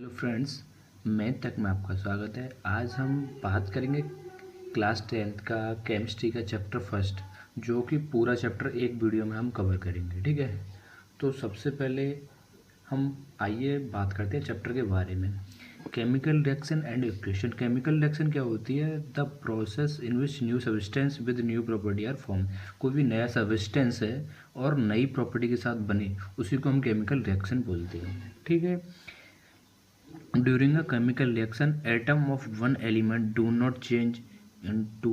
Hello friends, math तक में आपका स्वागत है। आज हम बात करेंगे क्लास 10th का केमिस्ट्री का चैप्टर फर्स्ट, जो कि पूरा चैप्टर एक वीडियो में हम कवर करेंगे। ठीक है, तो सबसे पहले हम आइए बात करते हैं चैप्टर के बारे में। Chemical reaction and equation. Chemical reaction क्या होती है? The process in which new substance with new property are form. कोई भी नया सब्सटेंस है और नई प्रॉपर्टी के साथ बने, उसी को हम केमिकल रिएक्शन बोलते हैं। ठीक है, during a chemical reaction atom of one element do not change into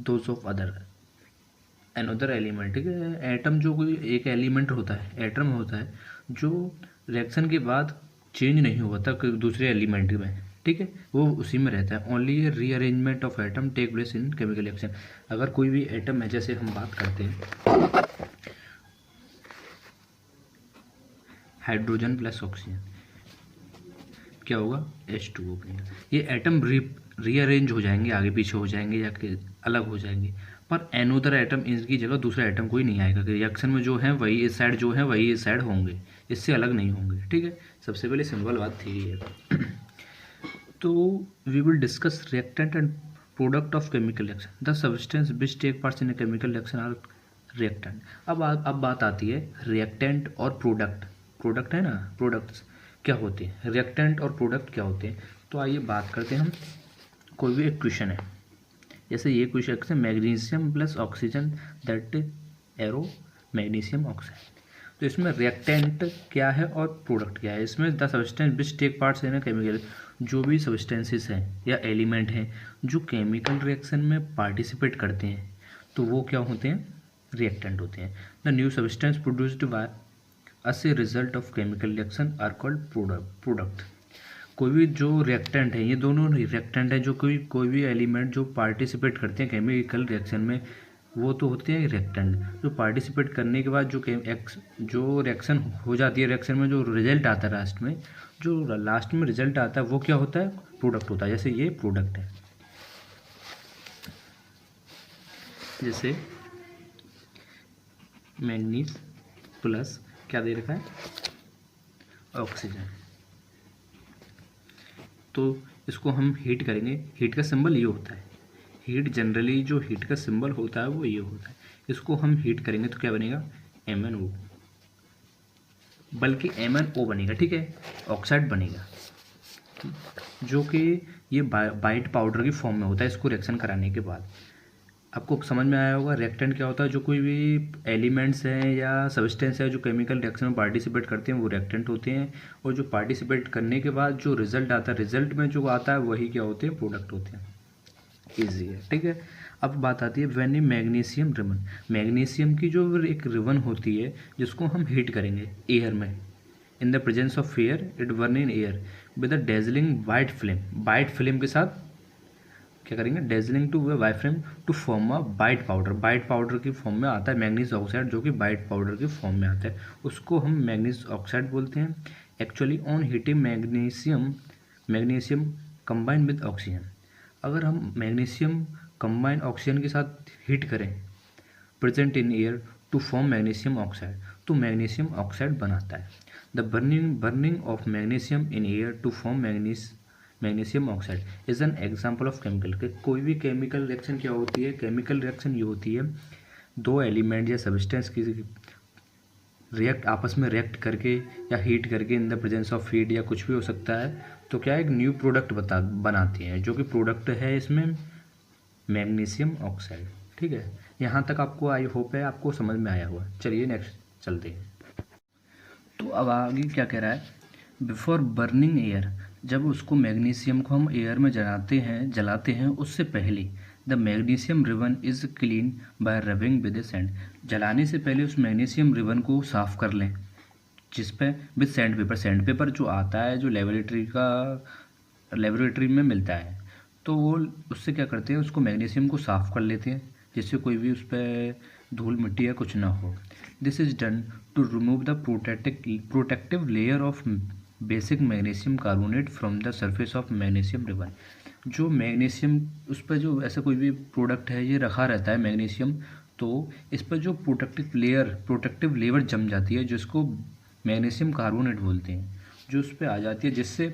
those of another element। ठीक है, एटम जो कोई एक एलिमेंट होता है, एटम होता है जो रिएक्शन के बाद चेंज नहीं होता कोई दूसरे एलिमेंट में। ठीक है, वो उसी में रहता है। Only rearrangement of atom take place in chemical reaction. अगर कोई भी एटम है, जैसे हम बात करते हैं हाइड्रोजन प्लस ऑक्सीजन, क्या होगा? H2O बनेगा। ये एटम रीअरेंज हो जाएंगे, आगे पीछे हो जाएंगे या अलग हो जाएंगे, पर एनोदर एटम इनकी जगह दूसरा एटम कोई नहीं आएगा। रिएक्शन में जो है वही इस साइड, जो है वही इस साइड होंगे, इससे अलग नहीं होंगे। ठीक है, सबसे पहले सिंपल बात थी ये। तो we will discuss reactant and product of chemical reaction. The substance which take parts in a chemical reaction are reactant. अब बात आती है रिएक्टेंट और प्रोडक्ट। प्रोडक्ट है ना, प्रोडक्ट्स क्या होते हैं, रिएक्टेंट और प्रोडक्ट क्या होते हैं। तो आइए बात करते हैं हम। कोई भी एक क्वेश्चन है, जैसे ये क्वेश्चन है magnesium plus oxygen that arrow magnesium oxide. तो इसमें रिएक्टेंट क्या है और प्रोडक्ट क्या है। इसमें the substance which take parts in chemical, जो भी सब्सटेंसेस हैं या एलिमेंट हैं जो केमिकल रिएक्शन में पार्टिसिपेट करते हैं, तो वो क्या होते हैं? रिएक्टेंट होते हैं। The new substance produced by as a result of chemical reaction are called product. कोई भी जो रिएक्टेंट है, ये दोनों रिएक्टेंट है जो कोई भी एलिमेंट जो पार्टिसिपेट करते हैं केमिकल रिएक्शन में, वो तो होते हैं रिएक्टेंट। जो पार्टिसिपेट करने के बाद जो रिएक्शन हो जाती है, रिएक्शन में जो रिजल्ट आता है लास्ट में, जो लास्ट में रिजल्ट आता है वो क्या होता है? प्रोडक्ट होता है। जैसे ये प्रोडक्ट है, जैसे मैंगनीज प्लस क्या दे रखा है? ऑक्सीजन। तो इसको हम हीट करेंगे। हीट का सिंबल ये होता है। हीट जनरली जो हीट का सिंबल होता है वो ये होता है। इसको हम हीट करेंगे तो क्या बनेगा? MnO, बल्कि MnO बनेगा। ठीक है, ऑक्साइड बनेगा, जो कि ये वाइट पाउडर की फॉर्म में होता है इसको रिएक्शन कराने के बाद। आपको समझ में आया होगा रिएक्टेंट क्या होता है। जो कोई भी एलिमेंट्स हैं या सब्सटेंस है जो केमिकल रिएक्शन में पार्टिसिपेट करते हैं वो रिएक्टेंट होते हैं, और जो पार्टिसिपेट करने के बाद जो रिजल्ट आता है, रिजल्ट में जो आता है वही क्या होते हैं? प्रोडक्ट होते हैं। ईजी है। ठीक है, अब बात आती है when A magnesium ribbon. Magnesium की जो एक रिबन होती है जिसको हम हीट करेंगे एयर में, in the presence of air it burn in air with a dazzling white flame. White flame के साथ क्या करेंगे? Dazzling to white flame to form a white powder. White powder की फॉर्म में आता है मैग्नीज ऑक्साइड, जो कि वाइट पाउडर की फॉर्म में आता है, उसको हम मैग्नीज ऑक्साइड बोलते हैं। Actually on heating magnesium combine with oxygen. अगर हम मैग्नीशियम कंबाइन ऑक्सीजन के साथ हीट करें present in air to form magnesium oxide, तो मैग्नीशियम ऑक्साइड बनाता है। The burning of magnesium in air to form magnesium oxide is an example of chemical. कोई भी केमिकल रिएक्शन क्या होती है? केमिकल रिएक्शन ये होती है दो एलिमेंट या सब्सटेंस की आपस में रिएक्ट करके या हीट करके, इन द प्रेजेंस ऑफ हीट या कुछ भी हो सकता है, तो क्या एक न्यू प्रोडक्ट बनाती हैं, जो कि प्रोडक्ट है इसमें मैग्नीशियम ऑक्साइड। ठीक है, यहाँ तक आपको आई होप है आपको समझ में आया हुआ। चलिए नेक्स्ट चलते हैं। तो अब आगे क्या कह रहा है? बिफोर बर्निंग एयर, जब उसको मैग्नीशियम को हम एयर में जलाते हैं उससे पहले the magnesium ribbon is clean bye rubbing with sand. जलाने से पहले उस मैग्नीशियम रिबन को साफ कर लें, जिस पे with sand paper. Sand paper जो आता है, जो लेबोरेटरी में मिलता है, तो वो उससे क्या करते हैं? उसको मैग्नीशियम को साफ कर लेते हैं, जिससे कोई भी उस पर धूल मिट्टी या कुछ ना हो। This is done to remove the protective layer of basic magnesium carbonate from the surface of magnesium ribbon. जो मैग्नीशियम उस पर जो ऐसा कोई भी प्रोडक्ट है ये रखा रहता है मैग्नीशियम, तो इस पर जो प्रोटेक्टिव लेयर जम जाती है, जिसको मैग्नीशियम कार्बोनेट बोलते हैं, जो उस पर आ जाती है, जिससे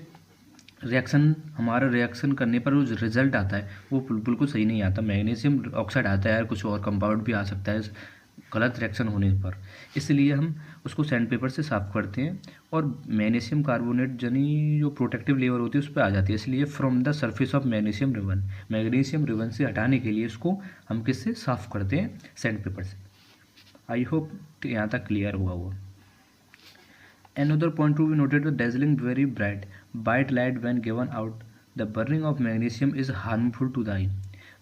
रिएक्शन हमारा रिएक्शन करने पर जो रिजल्ट आता है वो बिल्कुल सही नहीं आता। मैग्नीशियम ऑक्साइड आता है यार, कुछ और कंपाउंड भी आ सकता है गलत रिएक्शन होने पर, इसलिए हम उसको सैंड पेपर से साफ़ करते हैं और मैग्नीशियम कार्बोनेट जनी जो प्रोटेक्टिव लेयर होती है उस पर आ जाती है। इसलिए from the surface of magnesium ribbon से हटाने के लिए इसको हम किससे साफ़ करते हैं, सैंड पेपर से। आई होप यहाँ तक क्लियर हुआ होगा। Another point to be noted, the dazzling very bright white light when given out the burning of magnesium is harmful to the eye।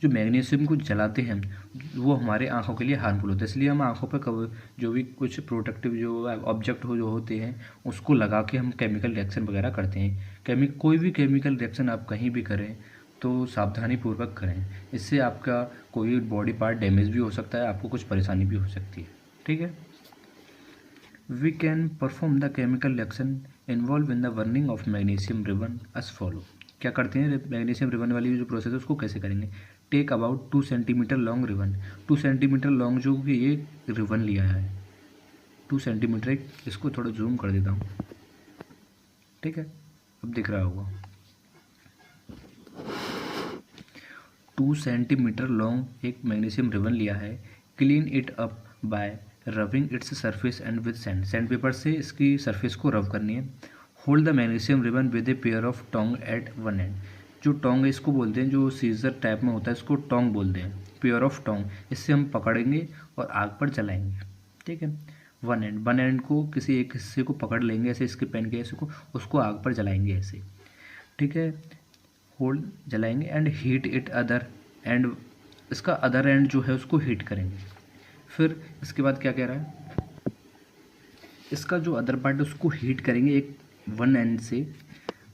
जो मैग्नीशियम को जलाते हैं वो हमारे आंखों के लिए हार्मफुल होता है, इसलिए हम आंखों पर कवर जो भी कुछ प्रोटेक्टिव जो ऑब्जेक्ट हो जो होते हैं उसको लगा के हम केमिकल रिएक्शन वगैरह करते हैं। कोई भी केमिकल रिएक्शन आप कहीं भी करें तो सावधानी पूर्वक करें, इससे आपका कोई बॉडी पार्ट डैमेज भी हो सकता है, आपको कुछ परेशानी भी हो सकती है। ठीक है, we can perform the chemical reaction involved in the burning of magnesium ribbon as follow। क्या करते हैं मैग्नीशियम रिबन वाली जो प्रोसेस है उसको कैसे करेंगे। Take about 2 centimetre long ribbon, 2 centimetre long जो कि ये रिबन लिया है 2 सेंटीमीटर, इसको थोड़ा जूम कर देता हूँ। ठीक है, अब दिख रहा होगा 2 सेंटीमीटर लॉन्ग एक मैग्नीशियम रिबन लिया है। Clean it up by rubbing its surface and with sandpaper से इसकी सरफेस को रब करनी है। Hold the magnesium ribbon with a pair of tong at one end, जो टोंग है इसको बोलते हैं, जो सीजर टाइप में होता है इसको टोंग बोलते हैं, पेयर ऑफ टोंग, इससे हम पकड़ेंगे और आग पर जलाएंगे। ठीक है, वन एंड को किसी एक हिस्से को पकड़ लेंगे ऐसे, इसके पेन के हिस्से को, उसको आग पर जलाएंगे ऐसे। ठीक है, होल्ड जलाएंगे end heat it other end, इसका अदर एंड जो है उसको हीट करेंगे। फिर इसके बाद क्या कह रहा है, इसका जो अदर पार्ट है उसको हीट करेंगे एक वन एंड से।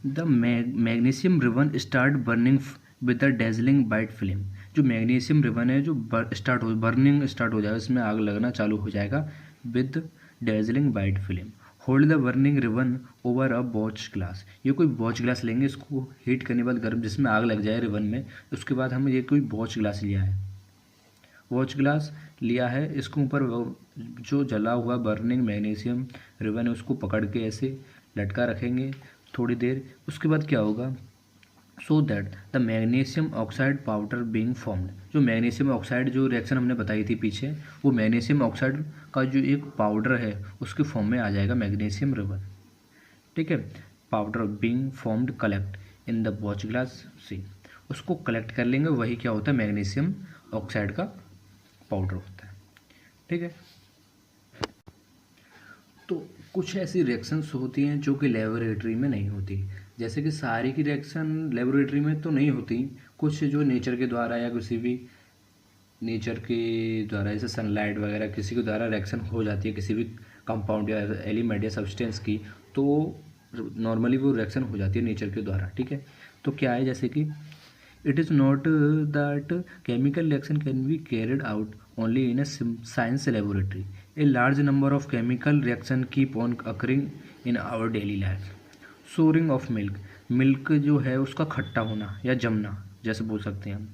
The magnesium ribbon start burning with the dazzling white flame, जो मैग्नीशियम रिबन है जो बर्निंग स्टार्ट हो जाएगा, इसमें आग लगना चालू हो जाएगा with dazzling white flame. Hold the burning ribbon over a watch glass, ये कोई वॉच ग्लास लेंगे, इसको हीट करने के बाद गर्म जिसमें आग लग जाए रिबन में, उसके बाद हम ये कोई वॉच ग्लास लिया है, वॉच ग्लास लिया है, इसको ऊपर जो जला हुआ बर्निंग मैग्नीशियम रिबन है उसको पकड़ के ऐसे लटका रखेंगे थोड़ी देर। उसके बाद क्या होगा, so that the magnesium oxide powder being formed, जो मैग्नीशियम ऑक्साइड जो रिएक्शन हमने बताई थी पीछे, वो मैग्नीशियम ऑक्साइड का जो एक पाउडर है उसके फॉर्म में आ जाएगा मैग्नीशियम रिबन। ठीक है, powder being formed collect in the watch glass see, उसको कलेक्ट कर लेंगे, वही क्या होता है मैग्नीशियम ऑक्साइड का पाउडर होता है। ठीक है, तो कुछ ऐसी रिएक्शंस होती हैं जो कि लेबोरेटरी में नहीं होती, जैसे कि सारी की रिएक्शन लेबोरेटरी में तो नहीं होती, कुछ जो नेचर के द्वारा या किसी भी नेचर के द्वारा जैसे सनलाइट वगैरह किसी के द्वारा रिएक्शन हो जाती है किसी भी कंपाउंड या एलिमेंट या सब्सटेंस की, तो नॉर्मली वो रिएक्शन हो जाती है नेचर के द्वारा। ठीक है, तो क्या है, जैसे कि it is not that chemical reaction can be carried out only in a science laboratory. A large number of chemical reaction keep on occurring in our daily life. Souring of milk, milk जो है उसका खट्टा होना या जमना जैसे बोल सकते हैं हम।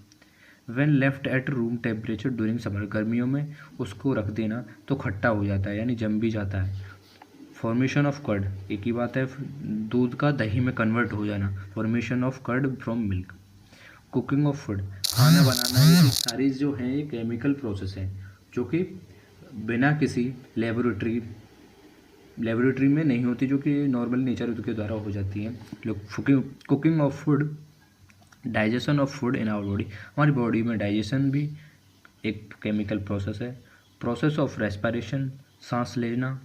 when left at room temperature during summer, गर्मियों में उसको रख देना तो खट्टा हो जाता है यानी जम भी जाता है। फॉर्मेशन ऑफ कर्ड, एक ही बात है, दूध का दही में कन्वर्ट हो जाना, formation of curd from milk. Cooking of food, खाना बनाना, ये सारी जो है ये केमिकल प्रोसेस है जो कि बिना किसी लेबोरेटरी में नहीं होती, जो कि नॉर्मल नेचर के द्वारा हो जाती है। Cooking of food, digestion of food in our body, हमारी बॉडी में डाइजेशन भी एक केमिकल प्रोसेस है। प्रोसेस ऑफ रेस्पिरेशन, सांस लेना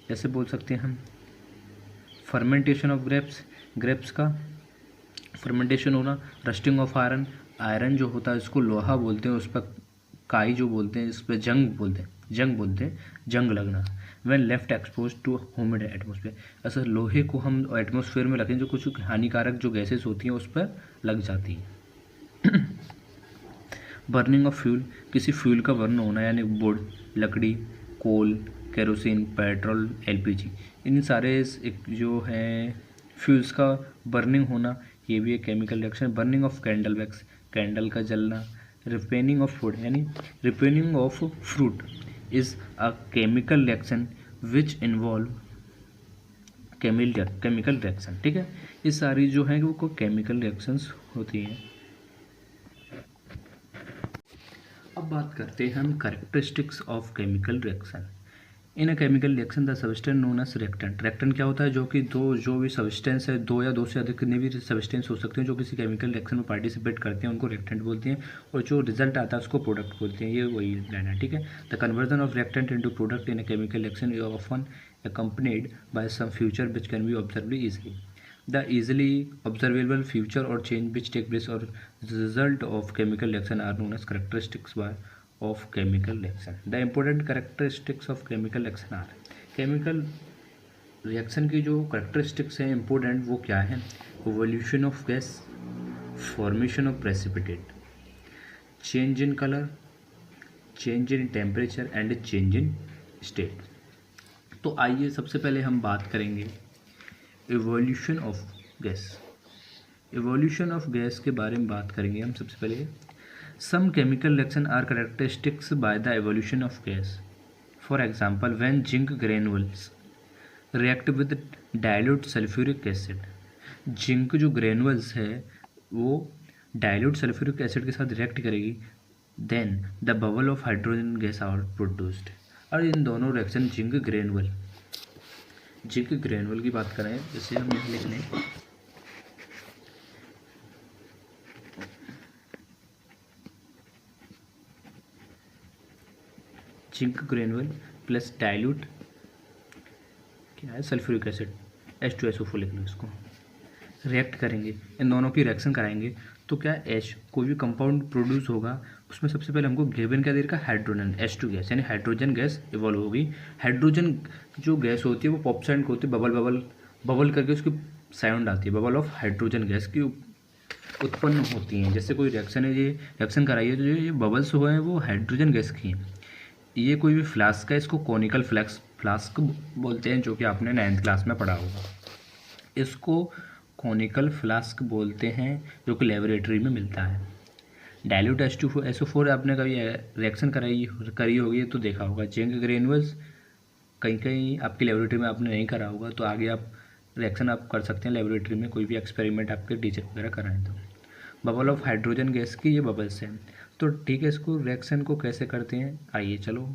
जैसे बोल सकते हैं हम। फर्मेंटेशन ऑफ ग्रेप्स का फर्मेंटेशन होना। रस्टिंग ऑफ आयरन जो होता है इसको लोहा बोलते हैं, उस पर काई जो बोलते हैं, इस पर जंग बोलते हैं, जंग लगना। When left expose to humid atmosphere, ऐसा लोहे को हम एटमोसफेयर में रखें जो कुछ हानिकारक जो गैसेस होती हैं उस पर लग जाती हैं। बर्निंग ऑफ फ्यूल, किसी फ्यूल का बर्न होना यानी वुड, लकड़ी, कोल, केरोसिन, पेट्रोल, एलपीजी, इन सारे जो हैं फ्यूल्स का बर्निंग होना, ये भी एक chemical reaction. Burning of candle wax, candle का जलना। रिपेनिंग ऑफ फूड यानी ripening of fruit is a chemical reaction which involve chemical reaction. ठीक है, ये सारी जो है वो केमिकल रिएक्शंस होती हैं। अब बात करते हैं हम characteristics of chemical reaction. In a chemical reaction the substance known as reactant. Reactant क्या होता है? जो कि जो भी सब्सटेंस है, दो या दो से अधिक कितने भी सब्सटेंस हो सकते हैं जो किसी केमिकल रिएक्शन में पार्टिसिपेट करते हैं, उनको रिएक्टेंट बोलते हैं, और जो रिजल्ट आता है उसको प्रोडक्ट बोलते हैं। ये वही लाइन है, ठीक है। The conversion of reactant into product in a chemical reaction is often accompanied by some future which can be observed easily. The easily observable future or change which take place or result of chemical reaction are known as characteristics of chemical reaction. The important characteristics of chemical reaction are chemical reaction की जो characteristics हैं important वो क्या है? Evolution of gas, formation of precipitate, change in color, change in temperature and change in state. तो आइए सबसे पहले हम बात करेंगे evolution of gas. Evolution of gas के बारे में बात करेंगे हम सबसे पहले। Some chemical reaction are characteristics by the evolution of gas. For example when zinc granules react with dilute sulphuric acid. Zinc जो ग्रेनुअल्स है वो डाइल्यूट सल्फ्यूरिक एसिड के साथ रिएक्ट करेगी, then the bubble of hydrogen gas are produced. और इन दोनों reaction zinc granule की बात करें, जैसे हम यहाँ लिख लें जिंक ग्रेनुअल प्लस डाइल्यूट क्या है सल्फ्यूरिक एसिड H2SO4 लिख लो, इसको रिएक्ट करेंगे, इन दोनों की रिएक्शन कराएंगे तो क्या कोई भी कंपाउंड प्रोड्यूस होगा, उसमें सबसे पहले हमको गिवन क्या दे रखा? हाइड्रोजन H2 गैस, यानी हाइड्रोजन गैस इवॉल्व होगी। हाइड्रोजन जो गैस होती है वो पॉप साउंड होती है, बबल करके उसकी साउंड आती है, बबल ऑफ हाइड्रोजन गैस की उत्पन्न होती हैं। जैसे कोई रिएक्शन है, ये रिएक्शन कराइए तो ये बबल्स हुए हैं वो हाइड्रोजन गैस की हैं। ये कोई भी फ्लास्क है, इसको कॉनिकल फ्लास्क बोलते हैं, जो कि आपने 9th क्लास में पढ़ा होगा। इसको कॉनिकल फ्लास्क बोलते हैं, जो कि लेबोरेटरी में मिलता है। डाइल्यूट H2SO4 आपने कभी रिएक्शन करी होगी तो देखा होगा। जिंक ग्रेनुअल्स कहीं आपकी लेबोरेटरी में आपने नहीं करा होगा, तो आगे आप रिएक्शन आप कर सकते हैं लेबोरेटरी में, कोई भी एक्सपेरिमेंट आपके टीचर वगैरह कराएं तो। बबल ऑफ हाइड्रोजन गैस की ये बबल्स हैं, तो ठीक है। इसको रिएक्शन को कैसे करते हैं, आइए चलो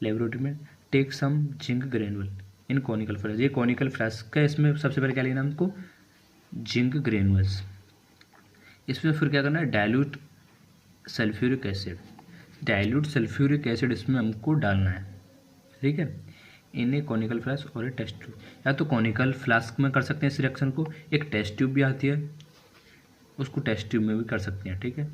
लेबोरेटरी में। टेक सम जिंक ग्रेनुअल इन कॉनिकल फ्लास्क। ये कॉनिकल फ्लास्क है, इसमें सबसे पहले क्या लेना हमको? Zinc granules. इसमें फिर क्या करना है? डाइल्यूट सल्फ्यूरिक एसिड इसमें हमको डालना है, ठीक है। इन्हें कॉनिकल फ्लास्क और टेस्ट ट्यूब, या तो कॉनिकल फ्लास्क में कर सकते हैं इस रिएक्शन को, एक टेस्ट ट्यूब भी आती है, उसको टेस्ट ट्यूब में भी कर सकते हैं, ठीक है।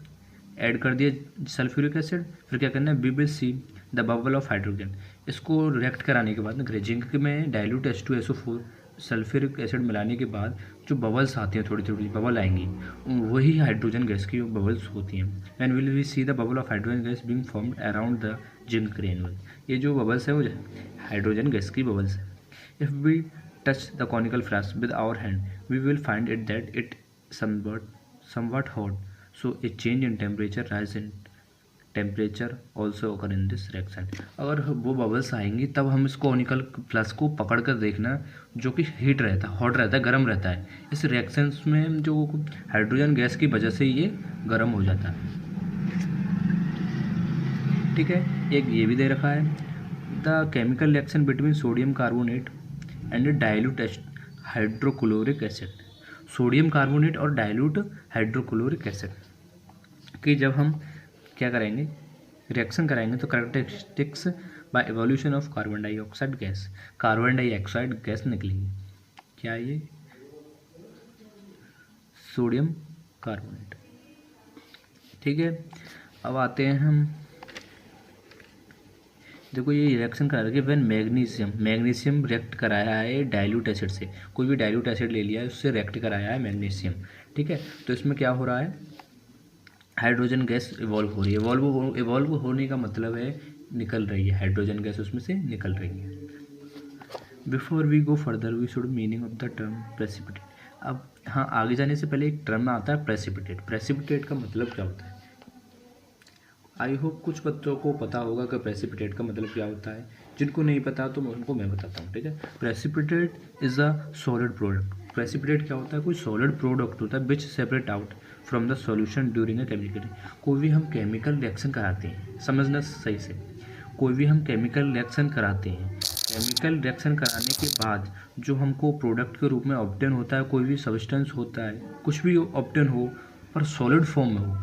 ऐड कर दिए सल्फ्यूरिक एसिड, फिर क्या करना है? We will see the bubble of hydrogen. इसको रिएक्ट कराने के बाद जिंक में डाइल्यूट H2SO4 सल्फ्यूरिक एसिड मिलाने के बाद जो बबल्स आती हैं, थोड़ी थोड़ी बबल आएंगी, वही हाइड्रोजन गैस की बबल्स होती हैं। And will we see the bubble of hydrogen gas being formed around the zinc granule. ये जो बबल्स है वो हाइड्रोजन गैस की बबल्स है। If we touch the conical flask with our hand we will find it that it somewhat hot, so a change in temperature rise in temperature also occur in this reaction। अगर वो bubbles आएंगी तब हम इस conical flask को पकड़ कर देखना, जो कि हीट रहता है, हॉट रहता है, गर्म रहता है। इस रिएक्शंस में जो हाइड्रोजन गैस की वजह से ये गर्म हो जाता है, ठीक है। एक ये भी दे रखा है, the chemical reaction between sodium carbonate and dilute hydrochloric acid. Sodium carbonate और डाइल्यूट हाइड्रोक्लोरिक एसिड कि जब हम क्या करेंगे? रिएक्शन कराएंगे तो characteristics by evolution of carbon dioxide gas, carbon dioxide gas निकलेगी। क्या ये? सोडियम कार्बोनेट, ठीक है। अब आते हैं हम, देखो ये रिएक्शन करा रही है व्हेन मैग्नीशियम रिएक्ट कराया है डाइल्यूट एसिड से। कोई भी डाइल्यूट एसिड ले लिया है, उससे रिएक्ट कराया है मैग्नीशियम, ठीक है। तो इसमें क्या हो रहा है? हाइड्रोजन गैस इवॉल्व हो रही है। इवॉल्व होने का मतलब है निकल रही है, हाइड्रोजन गैस उसमें से निकल रही है। Before we go further we should meaning of the term precipitate. अब हाँ, आगे जाने से पहले एक टर्म आता है प्रेसिपिटेट। प्रेसिपिटेट का मतलब क्या होता है? आई होप कुछ बच्चों को पता होगा कि प्रेसिपिटेट का मतलब क्या होता है। जिनको नहीं पता तो उनको मैं बताता हूँ, ठीक है। Precipitate is a solid product precipitate क्या होता है, कोई सॉलिड प्रोडक्ट होता है विच separate out from the solution during a chemical. कोई भी हम केमिकल रिएक्शन कराते हैं, समझना सही से, कोई भी हम केमिकल रिएक्शन कराते हैं, केमिकल रिएक्शन कराने के बाद जो हमको प्रोडक्ट के रूप में ऑब्टेन होता है, कोई भी सब्सटेंस होता है, कुछ भी ऑब्टेन हो पर सॉलिड फॉर्म में हो,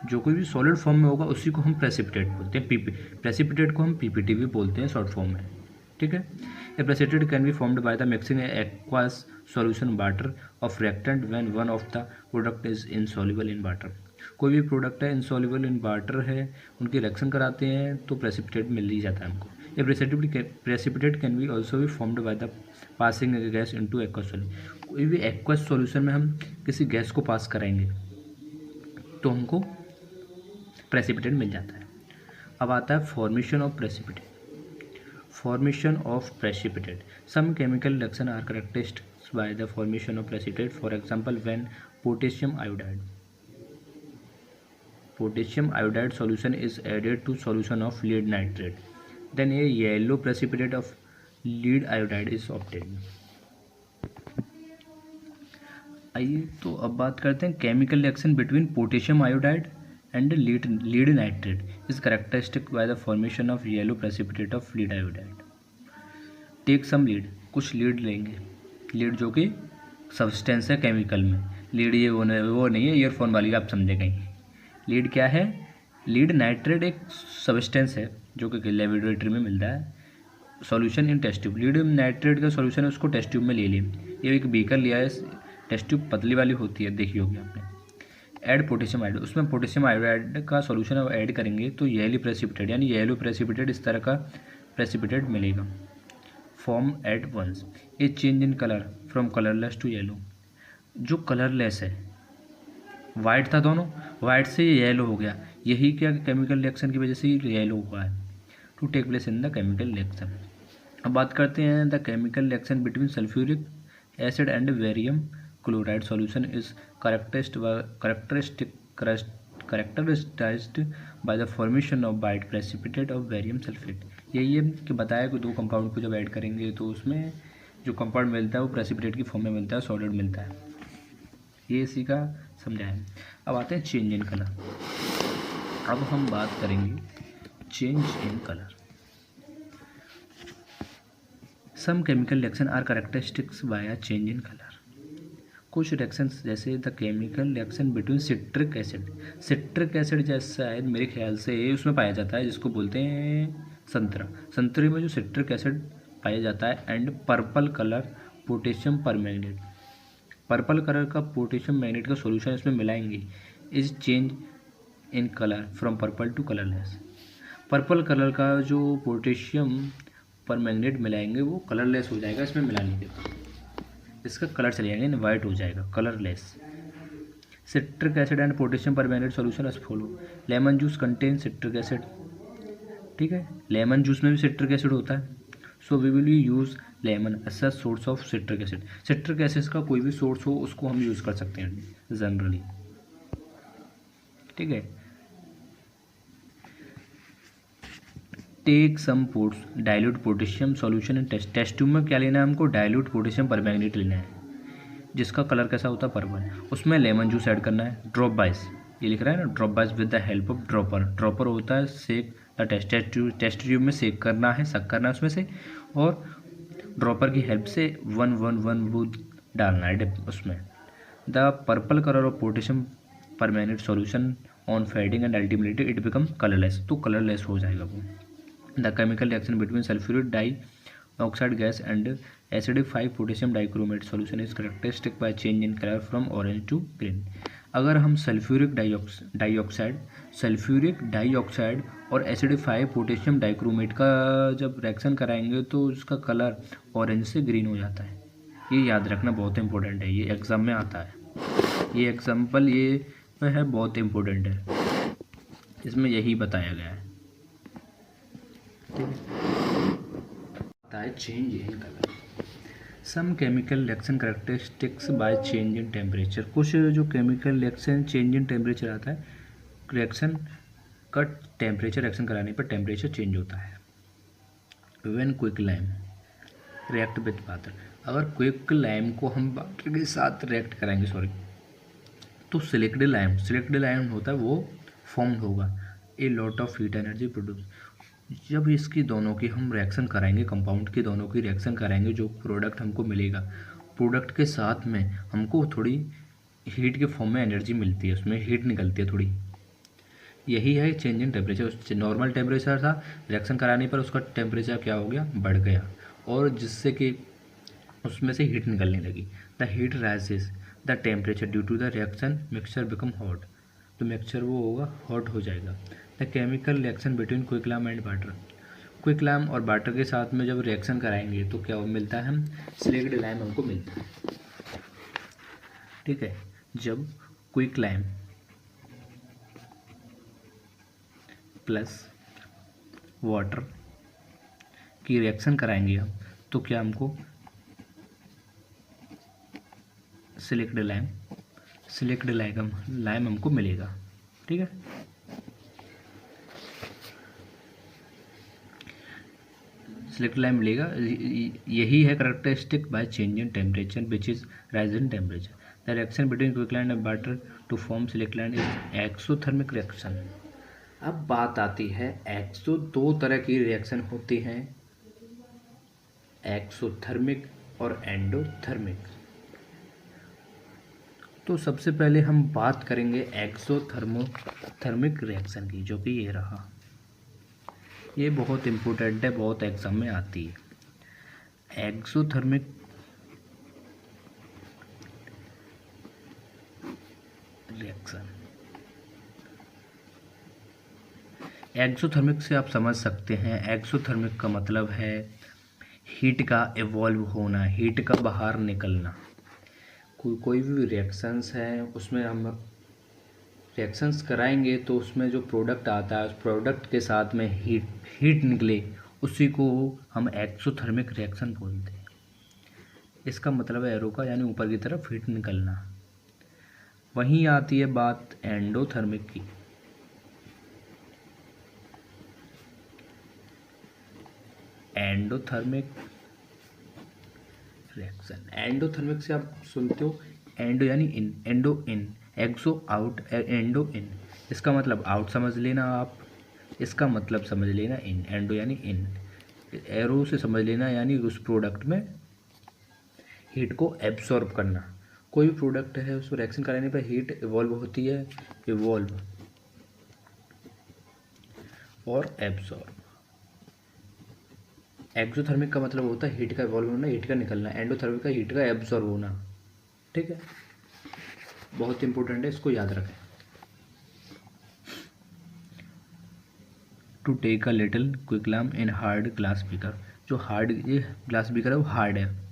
जो कोई भी सॉलिड फॉर्म में होगा उसी को हम प्रेसिपिटेट बोलते हैं। प्रेसिपिटेट को हम पीपीटी भी बोलते हैं शॉर्ट फॉर्म में, ठीक है। A precipitate can be formed by the mixing aqueous solution water of reactant when one of the product is insoluble in water. कोई भी प्रोडक्ट है इनसॉल्युबल इन वाटर है, उनकी रिएक्शन कराते हैं तो प्रेसिपिटेट मिल ही जाता है हमको। A precipitate can be also be formed by the passing gas into aqueous solution. कोई भी एक्वस सॉल्यूशन में हम किसी गैस को पास कराएंगे तो हमको प्रेसिपिटेट मिल जाता है। अब आता है formation of precipitate. Formation of precipitate, some chemical reaction are characterized by the formation of precipitate. For example when potassium iodide solution is added to solution of lead nitrate, then a yellow precipitate of lead iodide is obtained। आइए तो अब बात करते हैं chemical reaction between potassium iodide and lead nitrate is characteristic by the formation of yellow precipitate of lead iodide. Take some lead, कुछ lead लेंगे, lead जो कि सब्सटेंस है केमिकल में, लीड ये वो नहीं है ईयरफोन वाली, आप समझे कहीं। लीड क्या है, लीड नाइट्रेट एक सब्सटेंस है जो कि लेबोरेटरी में मिलता है, solution in test tube. Lead nitrate का सॉल्यूशन है, उसको टेस्ट ट्यूब में ले लिए, ये एक बीकर लिया है, टेस्ट ट्यूब पतली वाली होती है, देखी होगी आपने। ऐड पोटेशियम आयोडाइड, उसमें पोटेशियम आयोडाइड का सॉल्यूशन ऐड करेंगे तो येलो प्रेसिपिटेट यानी येलो प्रेसिपिटेट इस तरह का प्रेसिपिटेट मिलेगा। Form at once a change in colour from colourless to yellow. जो कलरलेस है, वाइट था दोनों, वाइट से येलो हो गया, यही क्या केमिकल रिएक्शन की वजह से येलो हुआ है, to take place in the chemical reaction. अब बात करते हैं the chemical reaction between sulphuric acid and barium chloride solution is characterized by the formation of white precipitate of barium sulfate। यही है कि बताया कि दो कंपाउंड को जब ऐड करेंगे तो उसमें जो कंपाउंड मिलता है वो प्रेसिपिटेट की फॉर्म में मिलता है, सॉलिड मिलता है, ये इसी का समझाया है। अब आते हैं चेंज इन कलर। अब हम बात करेंगे change in colour. Some chemical reaction are characteristics by a change in colour. कुछ रिएक्शंस जैसे the chemical reaction between citric acid, citric acid जैसा है मेरे ख्याल से उसमें पाया जाता है जिसको बोलते हैं संतरा, संतरे में जो सिट्रिक एसिड पाया जाता है, and purple colour potassium permanganate, purple colour का पोटेशियम मैग्नेट का सॉल्यूशन इसमें मिलाएंगे, is change in colour from purple to colourless. Purple colour का जो पोटेशियम परमैंगनेट मिलाएंगे वो कलरलेस हो जाएगा इसमें मिलाने के बाद, इसका कलर चले जाएंगे, वाइट हो जाएगा, colourless. Citric acid and potassium permanganate solution as follow. Lemon juice contain citric acid, ठीक है, लेमन जूस में भी सिट्रिक एसिड होता है, so we will use lemon as a source of citric acid. Citric acid का कोई भी source हो उसको हम यूज़ कर सकते हैं जनरली, ठीक है। Take some ports dilute potassium solution in test tube में क्या लेना है हमको, डाइल्यूट पोटेशियम परमैंगनेट लेना है जिसका कलर कैसा होता है पर्पल, उसमें लेमन जूस ऐड करना है, ड्रॉप बाइस ये लिख रहा है ना, ड्रॉप बाइस with the help of dropper, dropper होता है सेक टेस्ट ट्यूब में सेक करना है, सक करना है उसमें से, और ड्रॉपर की हेल्प से 1 बूंद डालना है उसमें। The purple colour of potassium permanganate solution on fading and ultimately it become colourless, तो कलरलेस हो जाएगा वो। The chemical reaction between sulfuric dioxide gas and acidified potassium dichromate solution is characteristic by change in color from orange to green। अगर हम sulphuric dioxide और acidified potassium dichromate का जब reaction कराएंगे तो उसका कलर ऑरेंज से ग्रीन हो जाता है, ये याद रखना बहुत इंपॉर्टेंट है, ये एग्ज़ाम में आता है, ये एग्जाम्पल ये है बहुत इंपॉर्टेंट है, इसमें यही बताया गया है। आता है change in colour. Some chemical reaction characteristics by change in temperature. कुछ जो chemical reaction change in temperature आता है, रिएक्शन का टेम्परेचर रिएक्शन कराने पर टेम्परेचर चेंज होता है। When quicklime react with water, अगर क्विकलाइम को हम वाटर के साथ रिएक्ट कराएंगे, तो सिलेक्टेड लाइम होता है वो फॉर्म होगा, a lot of heat energy produce. जब इसकी दोनों की हम रिएक्शन कराएंगे, कंपाउंड की दोनों की रिएक्शन कराएंगे, जो प्रोडक्ट हमको मिलेगा, प्रोडक्ट के साथ में हमको थोड़ी हीट के फॉर्म में एनर्जी मिलती है, उसमें हीट निकलती है थोड़ी। यही है change in temperature. Normal temperature था, रिएक्शन कराने पर उसका टेम्परेचर क्या हो गया, बढ़ गया, और जिससे कि उसमें से हीट निकलने लगी। The heat rises the temperature due to the reaction, mixture become hot. तो मिक्सचर वो होगा हॉट हो जाएगा। The chemical reaction between quicklime and water. Quicklime और वाटर के साथ में जब रिएक्शन कराएंगे तो क्या मिलता है, हम स्लेक्ड लाइम हमको मिलता है। ठीक है, जब क्विकलाइम प्लस वाटर की रिएक्शन कराएंगे हम, तो क्या हमको सिलेक्टेड लाइम हमको मिलेगा। ठीक है, सिलेक्टेड लाइम मिलेगा। यही है characteristic by change in temperature which is rise in temperature. The reaction between quicklime and water to form selected lime is exothermic reaction. अब बात आती है दो तरह की रिएक्शन होती हैं, एक्सोथर्मिक और एंडोथर्मिक। तो सबसे पहले हम बात करेंगे एक्सोथर्मिक रिएक्शन की, जो कि ये रहा। ये बहुत इम्पोर्टेंट है, बहुत एग्जाम में आती है। एक्सोथर्मिक रिएक्शन, एक्सोथर्मिक से आप समझ सकते हैं, एक्सोथर्मिक का मतलब है हीट का इवॉल्व होना, हीट का बाहर निकलना। कोई भी रिएक्शंस है, उसमें हम रिएक्शंस कराएंगे तो उसमें जो प्रोडक्ट आता है, उस प्रोडक्ट के साथ में हीट निकले, उसी को हम एक्सोथर्मिक रिएक्शन बोलते हैं। इसका मतलब है एरो का, यानी ऊपर की तरफ हीट निकलना। वहीं आती है बात एंडोथर्मिक की। एंडोथर्मिक रिएक्शन, एंडोथर्मिक से आप सुनते हो एंडो यानी इन, एंडो इन, एक्सो आउट, एंडो इन। इसका मतलब आउट समझ लेना आप, इसका मतलब समझ लेना इन। एंडो यानी इन, एरो से समझ लेना यानी उस प्रोडक्ट में हीट को एब्सॉर्ब करना। कोई भी प्रोडक्ट है, उसको रिएक्शन कराने पर हीट इवॉल्व होती है, इवॉल्व और एब्सॉर्ब। एक्सोथर्मिक का मतलब होता है हीट का इवॉल्व होना, हीट का निकलना। एंडोथर्मिक का हीट का एब्सॉर्ब होना। ठीक है, बहुत इंपॉर्टेंट है, इसको याद रखें। To take a little quicklime in hard glass beaker. जो हार्ड ये ग्लास बीकर है वो हार्ड है,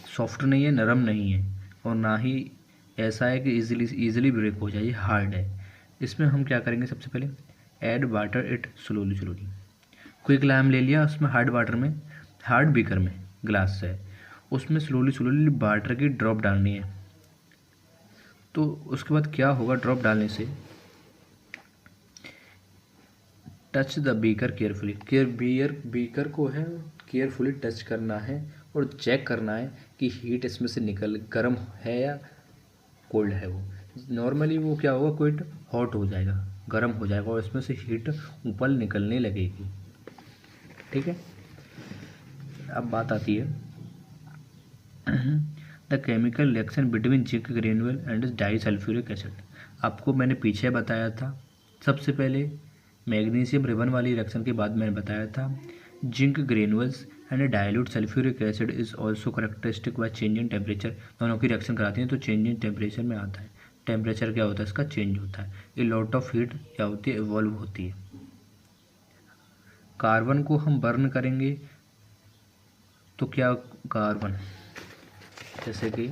सॉफ्ट नहीं है, नरम नहीं है, और ना ही ऐसा है कि इजीली ब्रेक हो जाए, ये हार्ड है। इसमें हम क्या करेंगे, सबसे पहले add water it slowly. Quicklime ले लिया, उसमें हार्ड बीकर में ग्लास है, उसमें स्लोली वाटर की ड्रॉप डालनी है। तो उसके बाद क्या होगा, ड्रॉप डालने से touch the beaker carefully, beaker को है केयरफुली टच करना है और चेक करना है कि हीट इसमें से गर्म है या कोल्ड है। वो नॉर्मली वो क्या होगा, क्विक हॉट हो जाएगा, गर्म हो जाएगा, और इसमें से हीट ऊपर निकलने लगेगी। ठीक है, अब बात आती है the chemical reaction between zinc granule and disulphuric acid. आपको मैंने पीछे बताया था, सबसे पहले मैग्नीशियम रिबन वाली रिएक्शन के बाद मैंने बताया था zinc granules and dilute sulphuric acid is also characteristic by change in temperature. दोनों की रिएक्शन कराती हैं तो चेंज इन टेम्परेचर में आता है। टेम्परेचर क्या होता है, इसका चेंज होता है। ए लॉट ऑफ हीट क्या होती है, इवॉल्व होती है। कार्बन को हम बर्न करेंगे तो क्या, कार्बन जैसे कि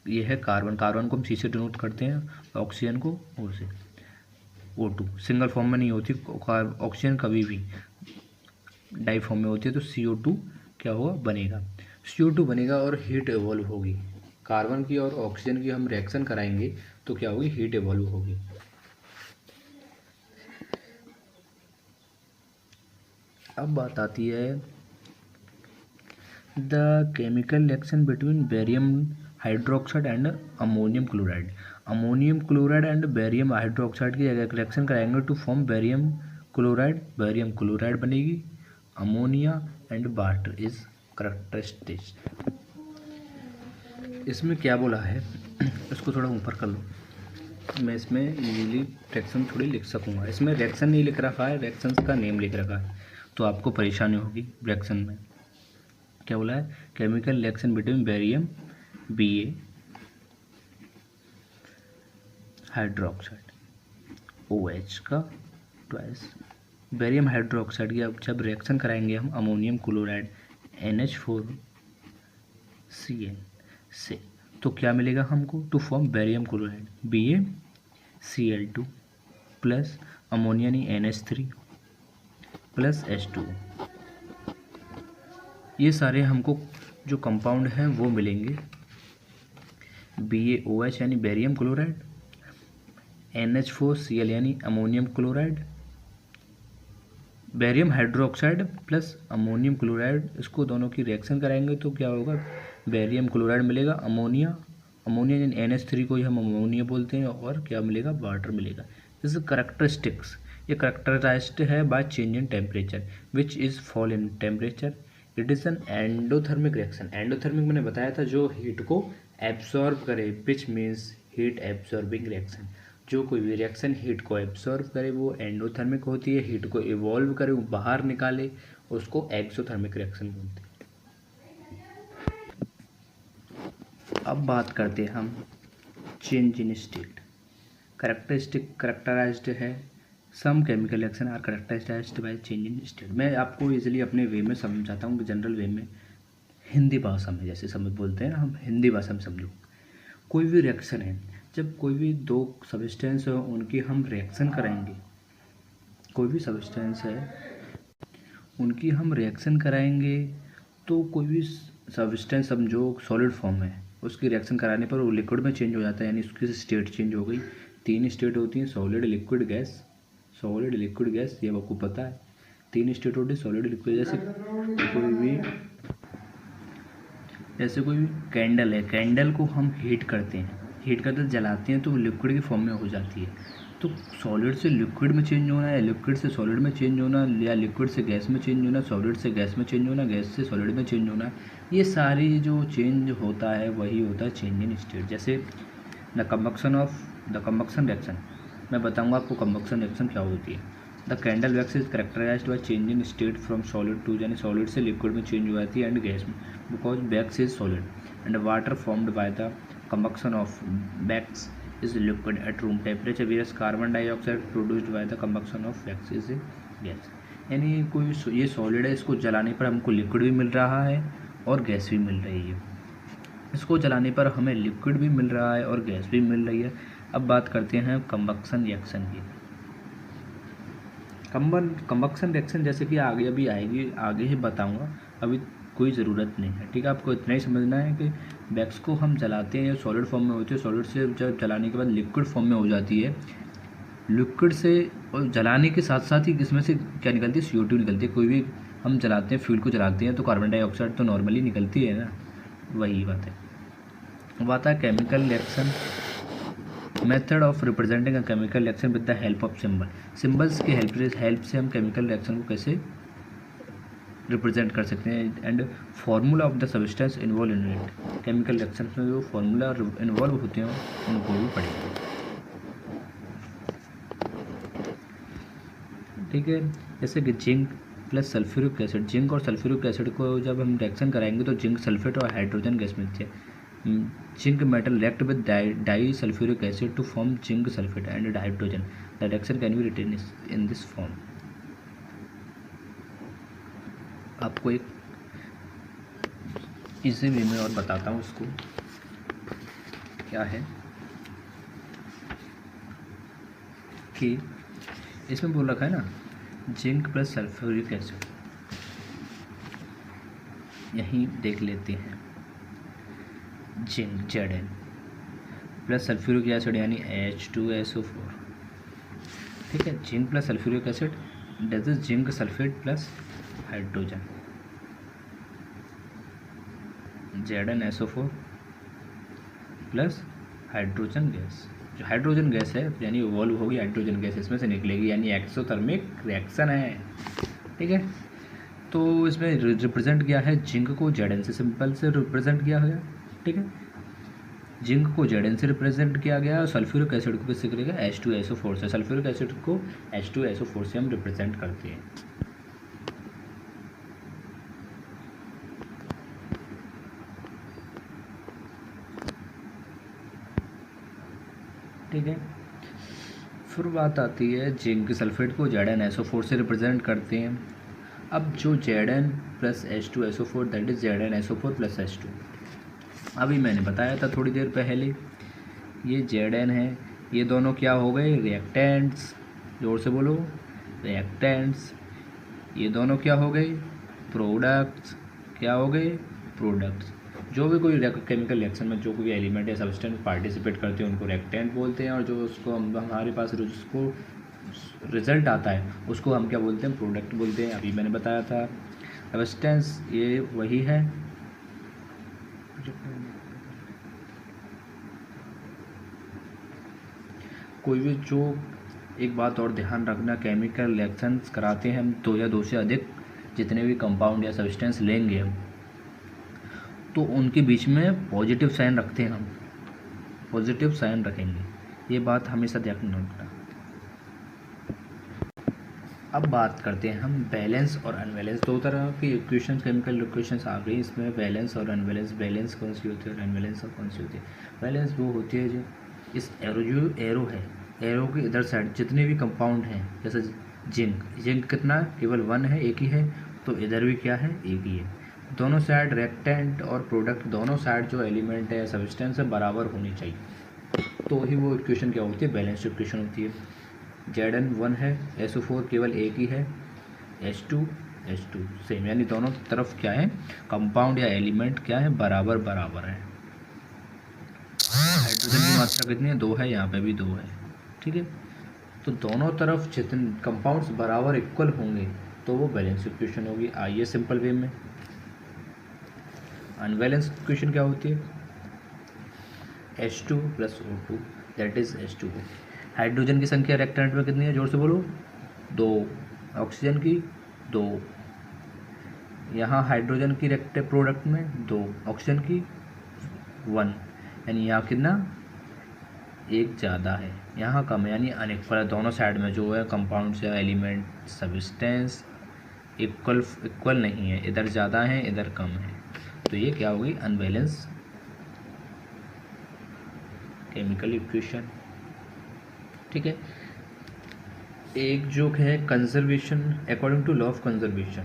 ये है कार्बन को हम सी से डिनोट करते हैं, ऑक्सीजन को ओ से। O2 सिंगल फॉर्म में नहीं होती, ऑक्सीजन कभी भी डाई फॉर्म में होती है, तो CO2 क्या होगा, बनेगा। CO2 बनेगा और हीट इवॉल्व होगी। कार्बन की और ऑक्सीजन की हम रिएक्शन कराएंगे तो क्या होगी, हीट इवॉल्व होगी। अब बात आती है the chemical reaction between barium hydroxide and ammonium chloride. Ammonium chloride and barium hydroxide की रिएक्शन कराएंगे टू फॉर्म बेरियम क्लोराइड बनेगी, ammonia and water is characteristic. इसमें क्या बोला है, इसको थोड़ा ऊपर कर लो, मैं इसमें इजीली रिएक्शन थोड़ी लिख सकूँगा। इसमें रिएक्शन नहीं लिख रखा है, रिएक्शंस का नेम लिख रखा है, तो आपको परेशानी होगी रिएक्शन में। क्या बोला है, chemical reaction between barium Ba hydroxide OH का ट्वाइस बेरियम हाइड्रोक्साइड की अब जब रिएक्शन कराएंगे हम अमोनियम क्लोराइड NH4Cl से, तो क्या मिलेगा हमको, to form barium chloride BaCl2 plus ammonia नहीं NH3 प्लस H2। ये सारे हमको जो कंपाउंड हैं वो मिलेंगे, BaOH यानी बेरियम क्लोराइड, NH4Cl यानी ammonium chloride, barium hydroxide plus ammonium chloride, इसको दोनों की रिएक्शन कराएंगे तो क्या होगा, बेरियम क्लोराइड मिलेगा, अमोनिया यानी NH3 को ही हम अमोनिया बोलते हैं, और क्या मिलेगा, वाटर मिलेगा। दिस इज करेक्टरिस्टिक्स, ये करेक्टराइज्ड है bye change in temperature which is fall in temperature. It is an endothermic reaction. Endothermic मैंने बताया था जो हीट को एब्सॉर्ब करे, which means heat absorbing reaction. जो कोई भी रिएक्शन हीट को एब्सॉर्ब करे वो एंडोथर्मिक होती है, हीट को इवॉल्व करे, वो बाहर निकाले, उसको एक्सोथर्मिक रिएक्शन बोलते हैं। अब बात करते हैं हम चेंज इन स्टेट। करेक्टराइज्ड है, some chemical reaction are characterized by change in state. मैं आपको इजीली अपने वे में समझाता हूँ, जनरल वे में, हिंदी भाषा में जैसे समझ बोलते हैं ना हम, हिंदी भाषा में समझो। कोई भी रिएक्शन है, जब कोई भी दो सब्सटेंस है उनकी हम रिएक्शन कराएंगे, कोई भी सब्सटेंस है उनकी हम रिएक्शन कराएंगे, तो कोई भी सब्सटेंस समझो सॉलिड फॉर्म में, उसकी रिएक्शन कराने पर वो लिक्विड में चेंज हो जाता है, यानी उसकी स्टेट चेंज हो गई। 3 स्टेट होती हैं, solid liquid gas, solid liquid gas, ये आपको पता है। 3 स्टेट होती है सॉलिड लिक्विड। जैसे कोई भी कैंडल है, कैंडल को हम हीट करते हैं, हीट करते जलाते हैं तो वो लिक्विड की फॉर्म में हो जाती है। तो सॉलिड से लिक्विड में चेंज होना, या लिक्विड से सॉलिड में चेंज होना, या लिक्विड से गैस में चेंज होना, सॉलिड से गैस में चेंज होना, गैस से सॉलिड में चेंज होना, ये सारी जो चेंज होता है वही होता है चेंज इन स्टेट। जैसे द कंबक्शन रिएक्शन, मैं बताऊंगा आपको कंबक्शन रिएक्शन क्या होती है। The candle wax is characterized by change in state from solid to, यानी सॉलिड से लिक्विड में चेंज हो जाती है, एंड गैस में, because wax is solid and water formed by the combustion of wax is liquid at room temperature, whereas carbon dioxide produced by the combustion of wax is a gas। यानी कोई ये solid है, इसको जलाने पर हमको liquid भी मिल रहा है और गैस भी मिल रही है। इसको जलाने पर हमें लिक्विड भी मिल रहा है और गैस भी मिल रही है। अब बात करते हैं कंबक्शन रिएक्शन की। कंबक्शन रिएक्शन जैसे कि आगे अभी आएगी, आगे ही बताऊँगा, अभी कोई ज़रूरत नहीं है, ठीक है। आपको इतना ही समझना है कि वैक्स को हम जलाते हैं, सॉलिड फॉर्म में होती है, सॉलिड से जब जलाने के बाद लिक्विड फॉर्म में हो जाती है, लिक्विड से और जलाने के साथ साथ ही इसमें से क्या निकलती है, CO2 निकलती है। कोई भी हम जलाते हैं, फ्यूल को जलाते हैं तो कार्बन डाइऑक्साइड तो नॉर्मली निकलती है ना, वही बात है। बात है chemical reaction, method of representing a chemical reaction with the help of symbols की हेल्प से हम केमिकल रिएक्शन को कैसे रिप्रेजेंट कर सकते हैं, and formula of the substance involve in it. Chemical reaction में जो फार्मूला इन्वॉल्व होते हैं उनको भी पढ़ेंगे, ठीक है। जैसे कि zinc plus sulphuric acid, zinc और सल्फ्यूरिक एसिड को जब हम रिएक्शन कराएंगे तो जिंक सल्फेट और हाइड्रोजन गैस मिलती है। Zinc metal react with di sulphuric acid to form zinc sulphate and hydrogen. The reaction can be written in this form. आपको एक इसी वे में और बताता हूँ उसको क्या है, कि इसमें बोल रखा है ना जिंक प्लस सल्फ्यूरिक एसिड, यहीं देख लेते हैं। Zinc Zn plus sulphuric acid यानी H2SO4, ठीक है। Zinc plus sulphuric acid that is zinc sulphate plus hydrogen. ZnSO4 plus hydrogen gas. जो हाइड्रोजन गैस है यानी इवॉल्व होगी हाइड्रोजन गैस इसमें से निकलेगी, यानी एक्सोथर्मिक रिएक्शन है। ठीक है, तो इसमें रिप्रेजेंट किया है जिंक को Zn से सिंपल से रिप्रेजेंट किया गया। ठीक है, जिंक को Zn से रिप्रेजेंट किया गया और सल्फ्यूरिक एसिड को किससे करेगा, H2SO4 से। सल्फ्यूरिक एसिड को H2SO4 से हम रिप्रेजेंट करते हैं। ठीक है, फिर बात आती है जिंक सल्फेट को ZnSO4 से रिप्रेजेंट करते हैं। अब जो Zn plus H2SO4 that is ZnSO4 plus H2, अभी मैंने बताया था थोड़ी देर पहले, ये Zn है, ये दोनों क्या हो गए, रिएक्टेंट्स। जोर से बोलो, रिएक्टेंट्स। ये दोनों क्या हो गए, प्रोडक्ट्स। क्या हो गए, प्रोडक्ट्स। जो भी कोई केमिकल रिएक्शन में जो कोई एलिमेंट या सब्सटेंस पार्टिसिपेट करते हैं उनको रिएक्टेंट बोलते हैं, और जो उसको हमारे पास जिसको रिजल्ट आता है उसको हम क्या बोलते हैं, प्रोडक्ट बोलते हैं। अभी मैंने बताया था सब्सटेंस ये वही है। कोई भी जो एक बात और ध्यान रखना, केमिकल रिएक्शंस कराते हैं हम दो या दो से अधिक जितने भी कंपाउंड या सब्सटेंस लेंगे हम, तो उनके बीच में पॉजिटिव साइन रखते हैं हम, पॉजिटिव साइन रखेंगे, ये बात हमेशा ध्यान रखना। अब बात करते हैं हम बैलेंस और अनबैलेंस। दो तरह की इक्वेशंस, केमिकल इक्वेशंस आ गई इसमें, बैलेंस और अनबैलेंस। बैलेंस कौन सी होती है और अनबैलेंस कौन सी होती है। बैलेंस वो होती है जो इस जो एरो है, एरो के इधर साइड जितने भी कंपाउंड हैं, जैसे जिंक कितना, केवल 1 है, एक ही है, तो इधर भी क्या है, एक ही है। दोनों साइड रिएक्टेंट और प्रोडक्ट, दोनों साइड जो एलिमेंट है सब्सटेंस है बराबर होनी चाहिए, तो ही वो इक्वेशन क्या होती है, बैलेंस इक्वेशन होती है। Zn 1 है, SO4 केवल एक ही है, H2 सेम, यानी दोनों तरफ क्या है, कंपाउंड या एलिमेंट क्या है, बराबर बराबर है। हाइड्रोजन की मात्रा कितनी है, 2 है, यहाँ पे भी 2 है। ठीक है, तो दोनों तरफ जितने कंपाउंड्स बराबर इक्वल होंगे तो वो बैलेंस इक्वेशन होगी। आइए सिंपल वे में, अनबैलेंस इक्वेशन क्या होती है, H2 plus O2 that is H2O। Hydrogen की संख्या रिएक्टेंट में कितनी है, जोर से बोलो, 2। ऑक्सीजन की 2। यहाँ हाइड्रोजन की रिएक्टिव प्रोडक्ट में 2, ऑक्सीजन की 1, यानी यहाँ कितना, एक ज़्यादा है, यहाँ कम है, यानी अनइक्वल है। दोनों साइड में जो है कंपाउंड्स या एलिमेंट सब्सटेंस इक्वल नहीं है, इधर ज़्यादा है इधर कम है, तो ये क्या होगी, अनबैलेंस केमिकल इक्वेशन। ठीक है, एक जो है conservation, according to law of conservation.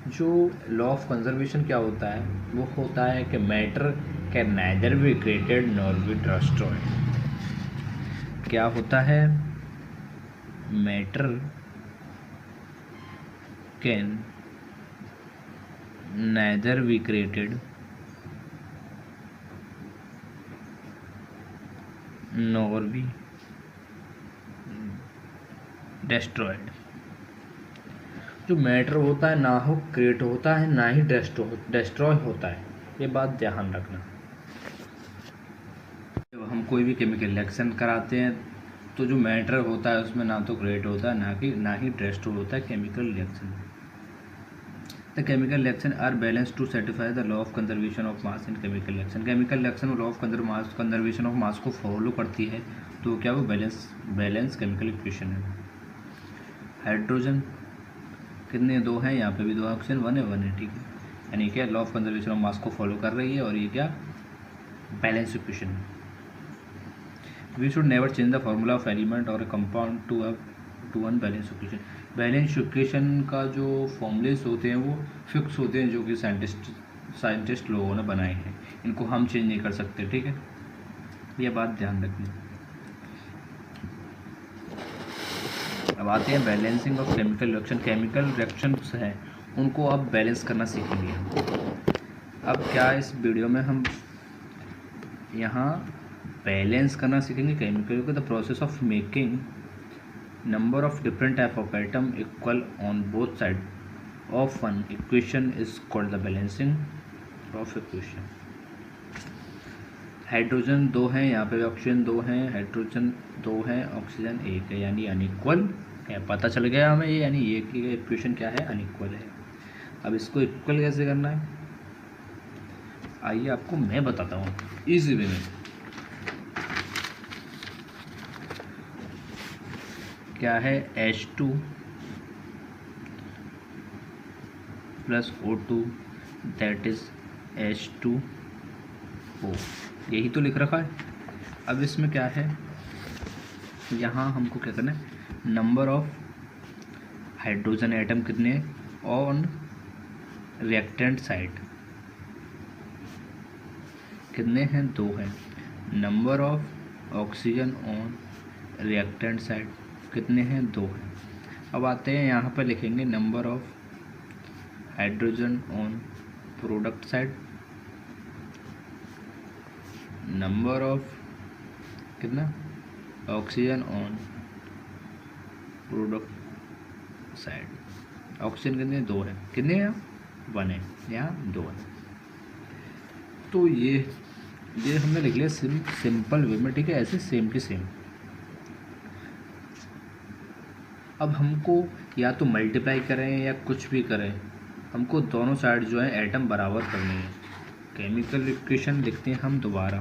जो लॉ ऑफ कंजर्वेशन क्या होता है, वो होता है कि matter can neither be created nor be destroyed. क्या होता है, matter can neither be created nor be destroyed. जो मैटर होता है ना हो क्रिएट होता है, ना ही डिस्ट्रॉय होता है, ये बात ध्यान रखना। जब हम कोई भी केमिकल रिएक्शन कराते हैं तो जो मैटर होता है उसमें ना तो क्रिएट होता है ना ही डिस्ट्रॉय होता है chemical reaction. The chemical reaction are balance to satisfy the law of conservation of mass in chemical reaction. Chemical reaction law of conservation of mass को फॉलो करती है, तो क्या वो बैलेंस केमिकल इक्वेशन है। हाइड्रोजन कितने, 2 हैं, यहाँ पे भी 2, ऑक्सीजन 1 है। ठीक है, यानी क्या law of conservation of mass को फॉलो कर रही है, और ये क्या, बैलेंस इक्वेशन है। We should never change the formula of element और compound to one balance equation. Balance equation का जो फॉर्मूलेस होते हैं वो फिक्स होते हैं, जो कि साइंटिस्ट लोगों ने बनाए हैं, इनको हम चेंज नहीं कर सकते। ठीक है, ये बात ध्यान रखनी। अब आते हैं balancing of chemical reaction. Chemical reactions हैं उनको अब बैलेंस करना सीखेंगे हम। अब क्या इस वीडियो में हम यहाँ बैलेंस करना सीखेंगे केमिकल को। The process of making number of different type of atom equal on both side of one equation is called the balancing of equation. Hydrogen 2 हैं, यहाँ पे ऑक्सीजन 2 हैं, हाइड्रोजन 2 हैं, ऑक्सीजन 1 है, यानी अनइक्वल है। पता चल गया हमें ये, यानी ये की इक्वेशन क्या है, अनइक्वल है। अब इसको इक्वल कैसे करना है, आइए आपको मैं बताता हूँ इजी वे में। क्या है, H2 plus O2 that is H2O, यही तो लिख रखा है। अब इसमें क्या है, यहाँ हमको क्या करना है, नंबर ऑफ हाइड्रोजन एटम कितने ऑन रिएक्टेंट साइड कितने हैं, 2 हैं। Number of oxygen on reactant side कितने हैं, 2 हैं। अब आते हैं यहाँ पर लिखेंगे number of hydrogen on product side, number of कितना oxygen on product side. Oxygen कितने, 2 है, कितने हैं, 1 है, यहाँ 2 है। तो ये हमने लिख लिया सिंपल वे में, ठीक है, ऐसे सेम टू सेम। अब हमको या तो मल्टीप्लाई करें या कुछ भी करें, हमको दोनों साइड जो है एटम बराबर करने हैं। केमिकल इक्वेशन लिखते हैं हम दोबारा,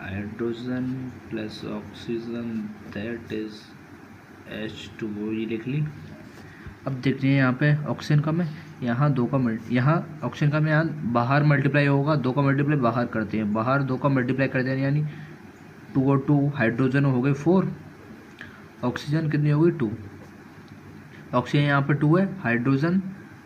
hydrogen plus oxygen that is H2O, ये लिख ली। अब देखते हैं यहाँ पे ऑक्सीजन कम है, यहाँ 2 का यहाँ ऑक्सीजन कम है, यहाँ बाहर मल्टीप्लाई होगा, 2 का मल्टीप्लाई बाहर करते हैं, बाहर 2 का मल्टीप्लाई करते हैं, यानी 2 और 2 हाइड्रोजन हो गए 4, ऑक्सीजन कितनी हो गई 2। ऑक्सीजन यहाँ पे 2 है, हाइड्रोजन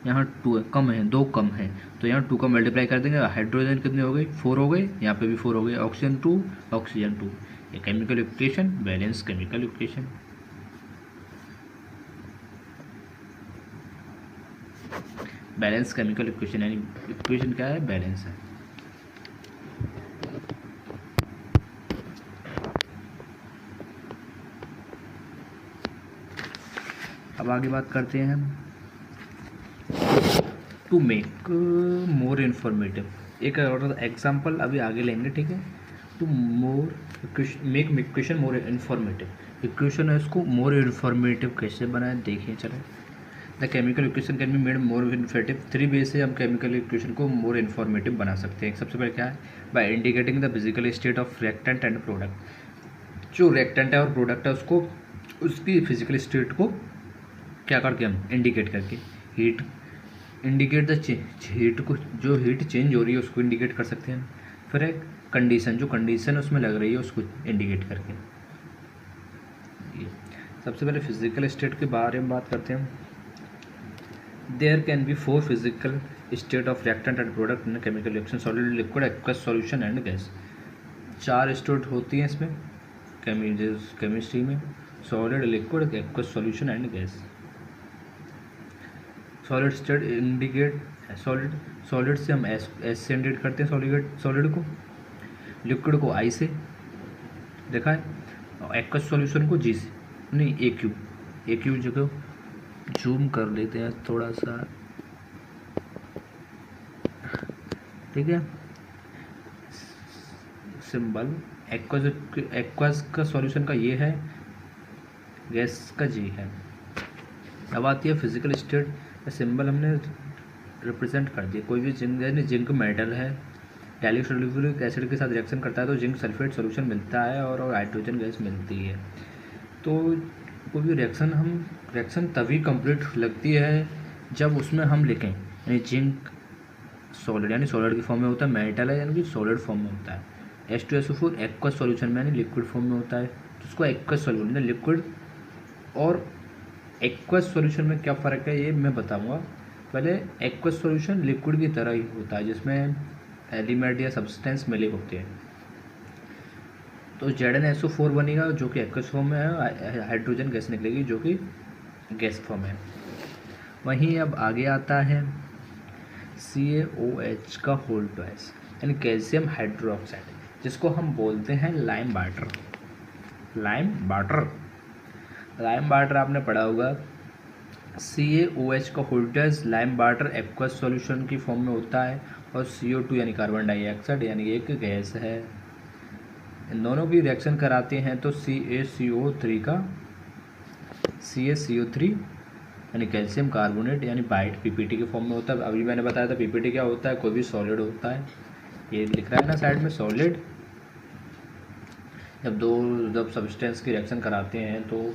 यहाँ 2 है, कम है, 2 कम है, तो यहाँ 2 का मल्टीप्लाई कर देंगे, हाइड्रोजन कितने हो गए 4 हो गए, यहाँ पे भी 4 हो गए, ऑक्सीजन 2 ऑक्सीजन 2। ये chemical equation, balance chemical equation. Balance chemical equation यानी इक्वेशन क्या है, बैलेंस है। अब आगे बात करते हैं हम टू मेक मोर इन्फॉर्मेटिव, एक और एग्जांपल अभी आगे लेंगे, ठीक है। To make equation more informative, equation है इसको मोर इन्फॉर्मेटिव कैसे बनाए देखिए, चले। The chemical equation can be made more informative, 3 way से हम केमिकल इक्वेशन को मोर इन्फॉर्मेटिव बना सकते हैं। सबसे पहले क्या है, by indicating the physical state of reactant and product. जो रिएक्टेंट है और प्रोडक्ट है उसको, उसकी फिजिकल स्टेट को क्या करके हम इंडिकेट करके, हीट इंडिकेट द हीट को, जो हीट चेंज हो रही है उसको इंडिकेट कर सकते हैं। फिर एक कंडीशन, जो कंडीशन उसमें लग रही है उसको इंडिकेट करके। सबसे पहले फिजिकल स्टेट के बारे में बात करते हैं। There can be 4 physical state of reactant and product in chemical reaction, solid, liquid, aqueous, solution and gas. 4 state होती हैं इसमें केमिस्ट्री में, solid, liquid, aqueous, solution and gas. Solid state indicate solid से हम एस से indicate करते हैं solid को, लिक्विड को आई से देखा है, और एक्वस सॉल्यूशन को जी से, नहीं ए क्यू जगह जूम कर लेते हैं थोड़ा सा, ठीक है। सिंबल एक्वस का सॉल्यूशन का ये है, गैस का जी है। अब आती है फिजिकल स्टेट, सिंबल हमने रिप्रेजेंट कर दिया। कोई भी जिंक, यानी जिंक मेटल है, डाइल्यूट सल्फ्यूरिक एसिड के साथ रिएक्शन करता है तो जिंक सल्फेट सॉल्यूशन मिलता है और हाइड्रोजन गैस मिलती है। तो कोई भी रिएक्शन तभी कंप्लीट लगती है जब उसमें हम लिखें, यानी जिंक सॉलिड, यानी सॉलिड की फॉर्म में होता है, मेटल है यानी कि सॉलिड फॉर्म में होता है। H2SO4 एक्वस सॉल्यूशन में यानी लिक्विड फॉर्म में होता है, तो उसको एक्वस सॉल्यूशन, लिक्विड और एक्वस सॉल्यूशन में क्या फ़र्क है ये मैं बताऊंगा। पहले एक्वस सॉल्यूशन लिक्विड की तरह ही होता है जिसमें एलिमेंट या सब्सटेंस मिले होते हैं। तो ZnSO4 बनेगा जो कि एक्वस फॉर्म में है, हाइड्रोजन गैस निकलेगी जो कि गैस फॉर्म है। वहीं अब आगे आता है CaOH का होल ट्वाइस, यानी कैल्शियम हाइड्रोक्साइड, जिसको हम बोलते हैं लाइम वाटर। लाइम वाटर आपने पढ़ा होगा CaOH का holders lime water aqueous solution की फॉर्म में होता है, और CO2 यानी कार्बन डाइऑक्साइड यानी एक गैस है। इन दोनों की रिएक्शन कराते हैं तो CaCO3 यानी कैल्शियम कार्बोनेट यानी बाइट PPT के फॉर्म में होता है। अभी मैंने बताया था PPT क्या होता है, कोई भी सॉलिड होता है, ये लिख रहा है ना साइड में सॉलिड। जब सब्सटेंस की रिएक्शन कराते हैं तो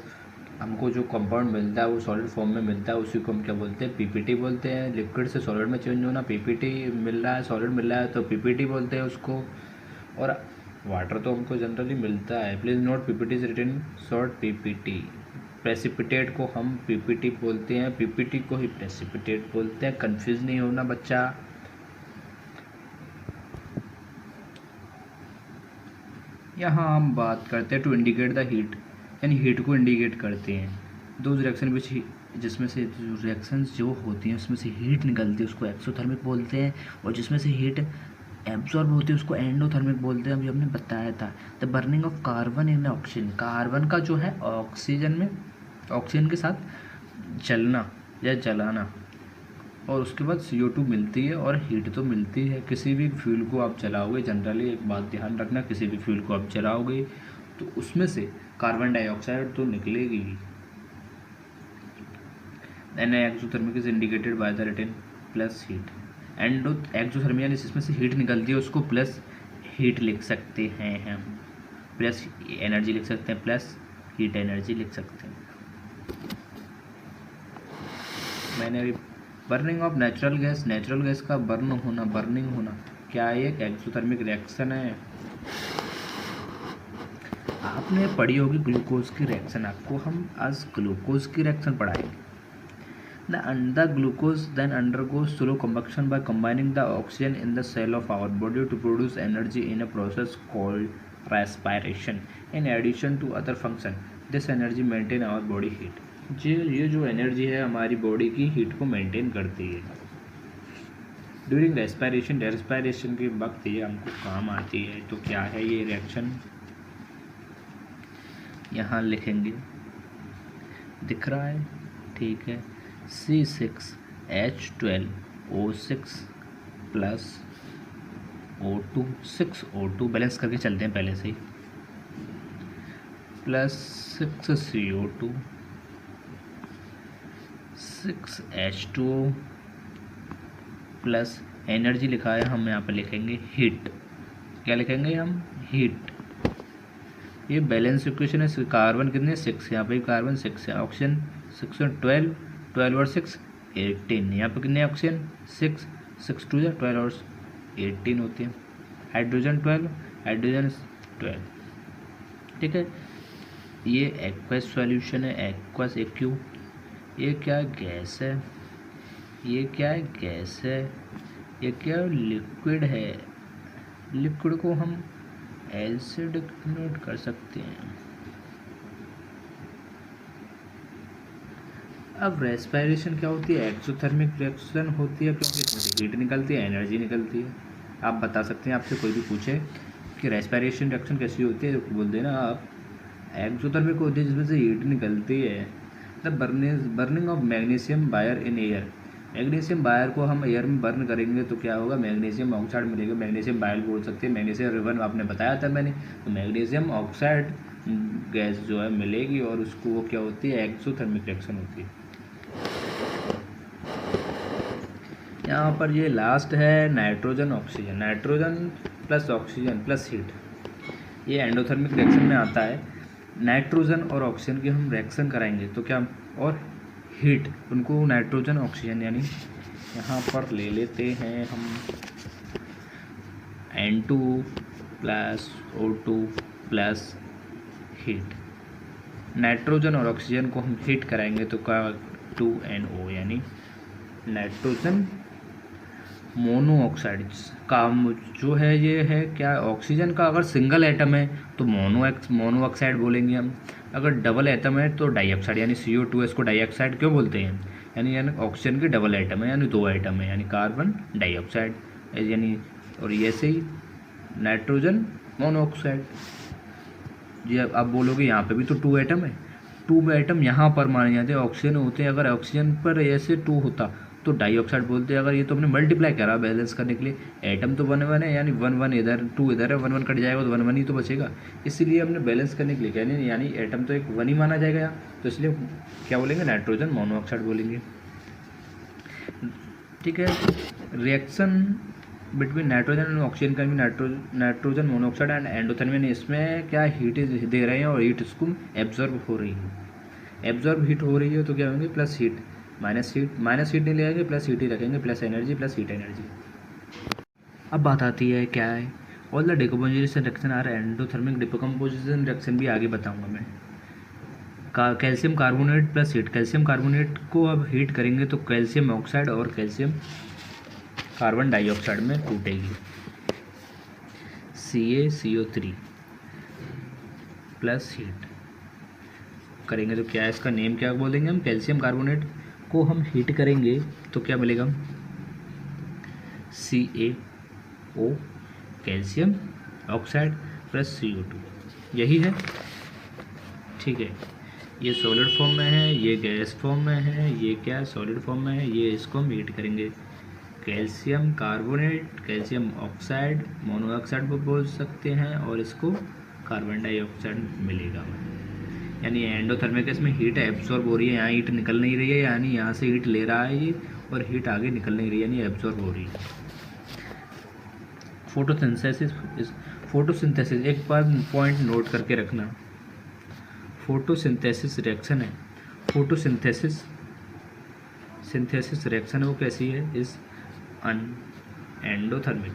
हमको जो कंपाउंड मिलता है वो सॉलिड फॉर्म में मिलता है, उसी को हम क्या बोलते हैं, PPT बोलते हैं। लिक्विड से सॉलिड में चेंज होना, PPT मिल रहा है, सॉलिड मिल रहा है तो PPT बोलते हैं उसको। और वाटर तो हमको जनरली मिलता है। Please note PPT is written short PPT। Precipitate को हम PPT बोलते हैं, PPT को ही प्रेसिपिटेट बोलते हैं, कंफ्यूज नहीं होना बच्चा। यहाँ हम बात करते हैं टू इंडिकेट द हीट, यानी हीट को इंडिकेट करते हैं। दो रिएक्शन विच जिसमें से जो रिएक्शंस जो होती हैं उसमें से हीट निकलती है उसको एक्सोथर्मिक बोलते हैं, और जिसमें से हीट एब्जॉर्ब होती है उसको एंडोथर्मिक बोलते हैं। अभी हमने बताया था the burning of carbon in oxygen, carbon का जो है ऑक्सीजन के साथ जलना या जलाना, और उसके बाद CO2 मिलती है और हीट तो मिलती है। किसी भी फ्यूल को आप जलाओगे, जनरली एक बात ध्यान रखना, किसी भी फ्यूल को आप जलाओगे तो उसमें से कार्बन डाइऑक्साइड तो निकलेगी। An exothermic is indicated by the written plus heat. Exothermic यानी जिसमें से हीट निकलती है उसको प्लस हीट लिख सकते हैं हम, प्लस एनर्जी लिख सकते हैं, प्लस हीट एनर्जी लिख सकते हैं। मैंने अभी बर्निंग ऑफ नेचुरल गैस का बर्निंग होना क्या एक एक्सोथर्मिक रिएक्शन है। आपने पढ़ी होगी ग्लूकोज की रिएक्शन, आपको हम आज ग्लूकोज की रिएक्शन पढ़ाएंगे। The glucose then undergoes slow combustion by combining the oxygen in the cell of our body to produce energy in a process called respiration. In addition to other function, this energy maintain our body heat. ये जो energy है हमारी body की heat को maintain करती है। During respiration के वक्त ये हमको काम आती है। तो क्या है ये रिएक्शन, यहाँ लिखेंगे, दिख रहा है, ठीक है। C6H12O6 plus O2, 6O2 balance करके चलते हैं पहले से ही, plus 6CO2, 6H2O plus energy लिखा है, हम यहाँ पे लिखेंगे हीट। क्या लिखेंगे हम, हीट। ये बैलेंस इक्वेशन है। कार्बन कितने, 6, यहाँ पे कार्बन 6 है, ऑक्सीजन 6 और 12 और 6 18, यहाँ पे कितने ऑक्सीजन 6, 6 2 12 और 18 होते हैं। हाइड्रोजन 12, ठीक है। ये एक्वस सॉल्यूशन है, एक्वस एक्यू। ये क्या गैस है, ये क्या गैस है, ये क्या लिक्विड है। लिक्विड को हम एसिड नोट कर सकते हैं। अब रेस्पिरेशन क्या होती है, एक्सोथर्मिक रिएक्शन होती है, क्योंकि इसमें से हीट निकलती है, एनर्जी निकलती है। आप बता सकते हैं, आपसे कोई भी पूछे कि रेस्पिरेशन रिएक्शन कैसी होती है, बोल देना आप एक्सोथर्मिक होती है जिसमें से हीट निकलती है। The burning of magnesium wire in air, magnesium wire को हम एयर में बर्न करेंगे तो क्या होगा, मैग्नीशियम ऑक्साइड मिलेगा, मैग्नीशियम वायर बोल सकते हैं, मैग्नीशियम रिबन आपने बताया था मैंने। तो मैग्नीशियम ऑक्साइड गैस जो है मिलेगी, और उसको वो क्या होती है, एक्सोथर्मिक रिएक्शन होती है। यहाँ पर ये लास्ट है nitrogen oxygen, nitrogen plus oxygen plus heat, ये एंडोथर्मिक रिएक्शन में आता है। नाइट्रोजन और ऑक्सीजन की हम रिएक्शन कराएंगे तो क्या, और हीट, उनको नाइट्रोजन ऑक्सीजन यानी यहाँ पर ले लेते हैं हम N2 plus O2 plus heat. Nitrogen और ऑक्सीजन को हम हीट कराएंगे तो क्या, 2NO यानी नाइट्रोजन मोनोऑक्साइड का जो है ये है क्या, ऑक्सीजन का अगर सिंगल एटम है तो मोनोऑक्साइड बोलेंगे हम, अगर डबल एटम है तो डाइऑक्साइड यानी CO2 इसको डाइऑक्साइड क्यों बोलते हैं, यानी ऑक्सीजन के डबल एटम है यानी 2 एटम है यानी कार्बन डाइऑक्साइड यानी, और ऐसे ही नाइट्रोजन मोनोऑक्साइड। जी आप बोलोगे यहाँ पे भी तो 2 एटम है, टू आइटम यहाँ पर माने जाते हैं, ऑक्सीजन होते हैं। अगर ऑक्सीजन पर ऐसे टू होता तो डाइऑक्साइड बोलते हैं। अगर ये तो हमने मल्टीप्लाई करा बैलेंस करने के लिए, एटम तो वन वन है, यानी वन वन इधर टू इधर है, वन वन कट जाएगा तो वन वन ही तो बचेगा। इसीलिए हमने बैलेंस करने के लिए क्या नहीं, यानी एटम तो एक वन ही माना जाएगा यहाँ, तो इसलिए क्या बोलेंगे, नाइट्रोजन मोनोऑक्साइड बोलेंगे। ठीक है। Reaction between nitrogen and oxygen का भी नाइट्रोजन मोनोऑक्साइड एंड एंडोथर्मियन, इसमें क्या हीट दे रहे हैं और हीट इसको एब्जॉर्ब हो रही है। एब्जॉर्ब हीट हो रही है तो क्या होंगे, प्लस हीट माइनस हीट नहीं ले आएंगे, प्लस हीट ही रखेंगे, plus energy plus heat energy. अब बात आती है क्या है, all the decomposition reaction are endothermic. Decomposition reaction भी आगे बताऊंगा मैं। Calcium carbonate plus heat, calcium carbonate को अब हीट करेंगे तो कैल्शियम ऑक्साइड और कैल्शियम कार्बन डाइऑक्साइड में टूटेगी, CaCO3 प्लस हीट करेंगे तो क्या है, इसका नेम क्या बोल देंगे हम, कैल्शियम कार्बोनेट को हम हीट करेंगे तो क्या मिलेगा, CaO calcium oxide plus CO2, यही है। ठीक है, ये सॉलिड फॉर्म में है, ये गैस फॉर्म में है, ये क्या है, सॉलिड फॉर्म में है। ये इसको हम हीट करेंगे, calcium carbonate, calcium oxide, monoxide बोल सकते हैं, और इसको कार्बन डाइऑक्साइड मिलेगा। यानी एंडोथर्मिक इसमें हीट एब्जॉर्ब हो रही है, यहाँ हीट निकल नहीं रही है, यानी यहाँ से हीट ले रहा है ये, और हीट आगे निकल नहीं रही है, यानी एब्जॉर्ब हो रही है। फोटोसिंथेसिस एक बार पॉइंट नोट करके रखना, फोटोसिंथेसिस रिएक्शन है, फोटोसिंथेसिस रिएक्शन है, वो कैसी है, इस एंडोथर्मिक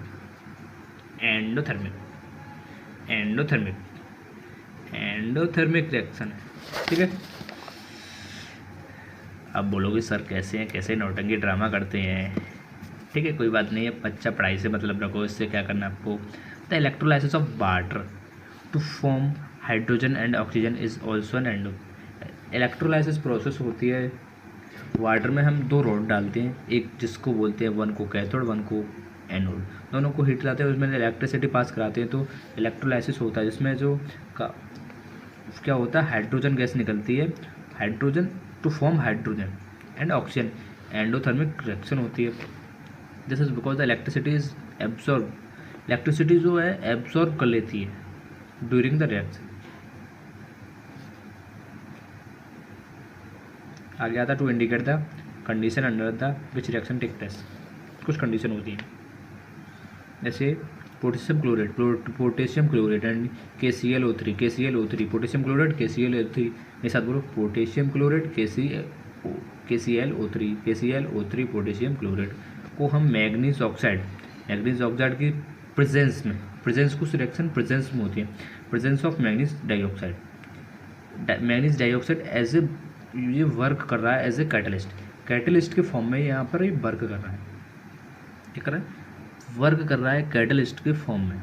रिएक्शन है। ठीक है। अब बोलोगे सर कैसे हैं, कैसे नौटंकी ड्रामा करते हैं। ठीक है, कोई बात नहीं है, बच्चा पढ़ाई से मतलब रखो, इससे क्या करना है आपको। The electrolysis of water to form hydrogen and oxygen is also an endo. Electrolysis process होती है, वाटर में हम दो रॉड डालते हैं, एक जिसको बोलते हैं, वन को कैथोड वन को एनोड, दोनों को हीट लाते हैं, उसमें इलेक्ट्रिसिटी पास कराते हैं, तो इलेक्ट्रोलाइसिस होता है, जिसमें जो क्या होता है, हाइड्रोजन गैस निकलती है, hydrogen to form hydrogen and oxygen, endothermic reaction होती है। This is because the electricity is absorb, electricity जो है एब्जॉर्ब कर लेती है ड्यूरिंग द रिएक्शन। आगे आता to indicate the condition under the which reaction take place. कुछ कंडीशन होती हैं, जैसे potassium chlorate and KClO3, potassium chlorate KClO3, मेरे साथ बोलो, potassium chlorate KClO3 potassium chlorate को हम मैग्नीज ऑक्साइड की प्रेजेंस कुछ रिएक्शन प्रेजेंस में होती है, presence of manganese dioxide as a, ये वर्क कर रहा है एज ए कैटलिस्ट के फॉर्म में, यहाँ पर ये वर्क कर रहा है, क्या कर रहा है, वर्क कर रहा है कैटलिस्ट के फॉर्म में।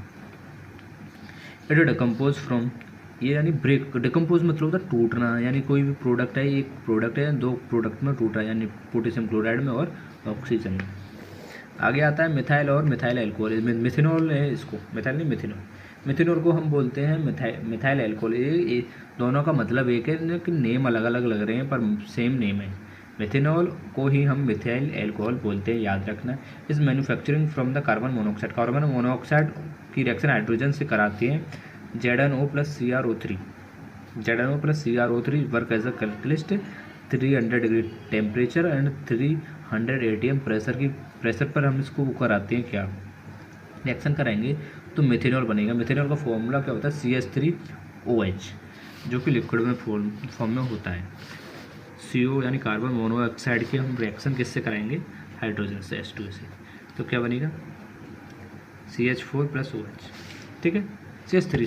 इट डिकम्पोज फ्रॉम, ये यानी ब्रेक, डिकम्पोज मतलब होता है टूटना, यानी कोई भी प्रोडक्ट है, एक प्रोडक्ट है, दो प्रोडक्ट में टूट रहा है, यानी पोटेशियम क्लोराइड में और ऑक्सीजन में। आगे आता है मिथाइल और मिथाइल एल्कोहल, मिथेनॉल है, इसको मिथाइल नहीं, मिथेनॉल को हम बोलते हैं मिथाइल एल्कोहल। ये दोनों का मतलब एक है, लेकिन नेम अलग अलग लग रहे हैं पर सेम नेम है। मिथेनॉल को ही हम मिथाइल एल्कोहल बोलते हैं, याद रखना। इस manufacturing from the carbon monoxide की रिएक्शन हाइड्रोजन से कराते हैं। ZnO plus CrO3 work as a catalyst, 300 degree temperature and 300 ATM pressure पर हम इसको कराते हैं, क्या रिएक्शन कराएंगे तो मिथेनॉल बनेगा। मिथेनॉल का फॉर्मूला क्या होता है, CH3OH, जो कि लिक्विड में फॉर्म में होता है। CO यानी कार्बन मोनोऑक्साइड की हम रिएक्शन किससे कराएंगे, हाइड्रोजन से, H2 से, तो क्या बनेगा CH4 प्लस OH। ठीक है, CH3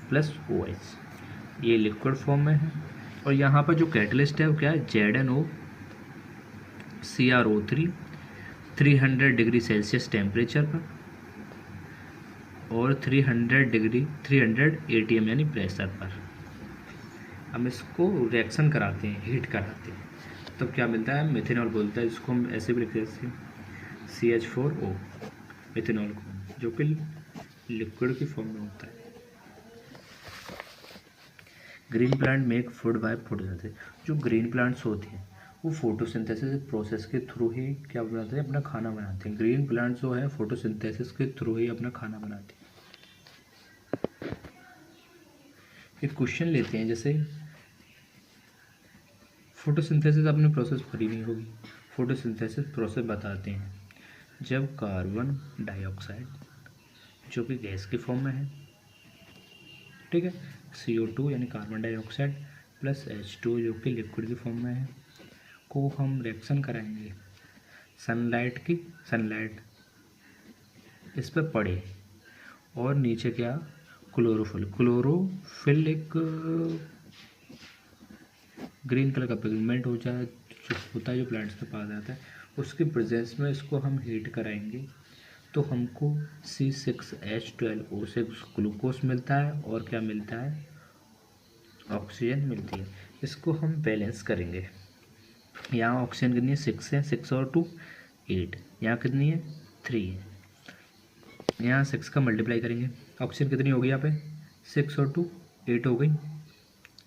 प्लस OH, ये लिक्विड फॉर्म में है। और यहाँ पर जो कैटलिस्ट है वो क्या है, ZnO CrO3 300 degree Celsius temperature पर और 300 ATM यानी प्रेशर पर हम इसको रिएक्शन कराते हैं, हीट कराते हैं, तब क्या मिलता है, मिथेनॉल बोलता है, जिसको हम ऐसे भी लिखते हैं CH4O मिथेनॉल को, जो कि लिक्विड की फॉर्म में होता है। Green plant make food by photosynthesis. जो ग्रीन प्लांट्स होते हैं वो फोटोसिंथेसिस प्रोसेस के थ्रू ही क्या बनाते हैं, अपना खाना बनाते हैं। ग्रीन प्लांट्स जो है फोटोसिंथेसिस के थ्रू ही अपना खाना बनाते हैं। एक क्वेश्चन लेते हैं, जैसे फोटोसिंथेसिस अपनी प्रोसेस भरी नहीं होगी। फोटोसिंथेसिस प्रोसेस बताते हैं जब कार्बन डाइऑक्साइड जो कि गैस के फॉर्म में है, ठीक है, CO2 यानी कार्बन डाइऑक्साइड प्लस H2 जो कि लिक्विड की फॉर्म में है, को हम रिएक्शन कराएंगे। सनलाइट इस पर पड़े और नीचे क्या, क्लोरोफिल एक ग्रीन कलर का पिगमेंट होता है जो प्लांट्स में पाया जाता है, उसके प्रेजेंस में इसको हम हीट कराएंगे तो हमको C6H12O6 ग्लूकोज मिलता है और क्या मिलता है, ऑक्सीजन मिलती है। इसको हम बैलेंस करेंगे। यहाँ ऑक्सीजन कितनी है, 6 है, 6 और 2 8। यहाँ कितनी है, 3 है। यहाँ 6 का मल्टीप्लाई करेंगे, ऑक्सीजन कितनी होगी यहाँ पे, 6 और 2 8 हो गई।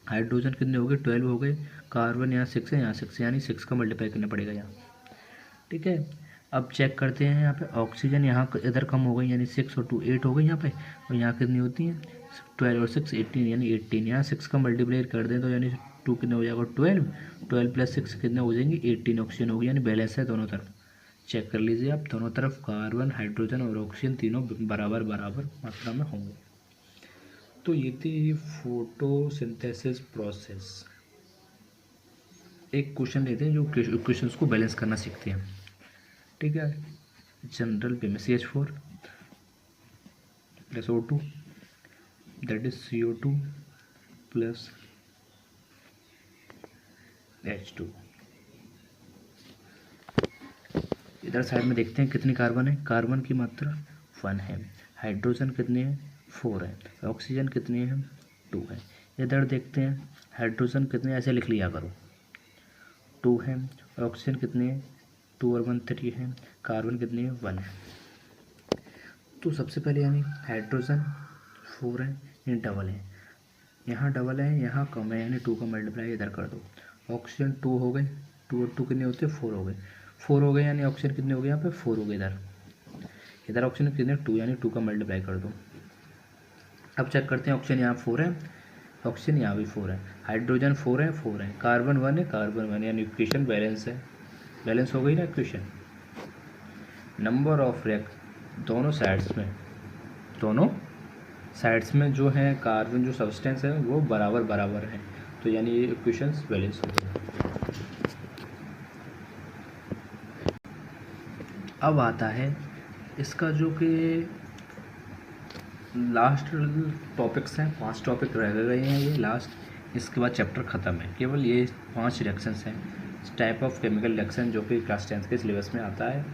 हाइड्रोजन कितने हो गए, 12 हो गए। कार्बन यहाँ 6 है, यहाँ 6, यानी 6 का मल्टीप्लाई करना पड़ेगा यहाँ, ठीक है। अब चेक करते हैं यहाँ पे ऑक्सीजन यहाँ इधर कम हो गई, यानी 6 और 2 8 हो गई यहाँ पे, और यहाँ कितनी होती हैं 12 और 6 18, यानी 18। यहाँ 6 का मल्टीप्लाई कर दें तो यानी 2 कितने हो जाएगा, 12 प्लस 6 कितने हो जाएंगे, 18 ऑक्सीजन होगी, यानी बैलेंस है दोनों तरफ। चेक कर लीजिए आप, दोनों तरफ कार्बन हाइड्रोजन और ऑक्सीजन तीनों बराबर बराबर मात्रा में होंगे। तो ये थी फोटोसिंथेसिस प्रोसेस। एक क्वेश्चन लेते हैं जो क्वेश्चंस को बैलेंस करना सीखते हैं, ठीक है। जनरल पे में CH4 plus O2 that is CO2 plus H2। इधर साइड में देखते हैं कितनी कार्बन है, कार्बन की मात्रा 1 है, हाइड्रोजन कितने हैं 4 है, ऑक्सीजन कितनी है 2 है। इधर देखते हैं हाइड्रोजन कितने, ऐसे लिख लिया करो, 2 है, ऑक्सीजन कितनी है 2 और 1 3 है, कार्बन कितनी है 1 है। तो सबसे पहले यानी हाइड्रोजन 4 है, ये डबल है, यहाँ डबल है, यहाँ कम है, यानी 2 का मल्टीप्लाई इधर कर दो। ऑक्सीजन 2 हो गए, 2 और 2 कितने होते हैं 4 हो गए, 4 हो गए, यानी ऑक्सीजन कितने हो गए यहाँ पे 4 हो गए। इधर ऑक्सीजन कितने 2, यानी 2 का मल्टीप्लाई कर दो। अब चेक करते हैं, ऑक्सीजन यहाँ 4 है, ऑक्सीजन यहाँ भी 4 है, हाइड्रोजन 4 है, कार्बन 1 है, कार्बन 1, यानी इक्वेशन बैलेंस है, बैलेंस हो गई ना इक्वेशन। नंबर ऑफ दोनों साइड्स में जो है कार्बन जो सब्सटेंस है वो बराबर बराबर है, तो यानी ये इक्वेशंस बैलेंस हो गए। अब आता है इसका जो कि लास्ट टॉपिक्स हैं, 5 टॉपिक रह गए हैं ये लास्ट, इसके बाद चैप्टर ख़त्म है। केवल ये 5 रिएक्शंस हैं, टाइप ऑफ केमिकल रिएक्शन जो कि क्लास 10 के सिलेबस में आता है।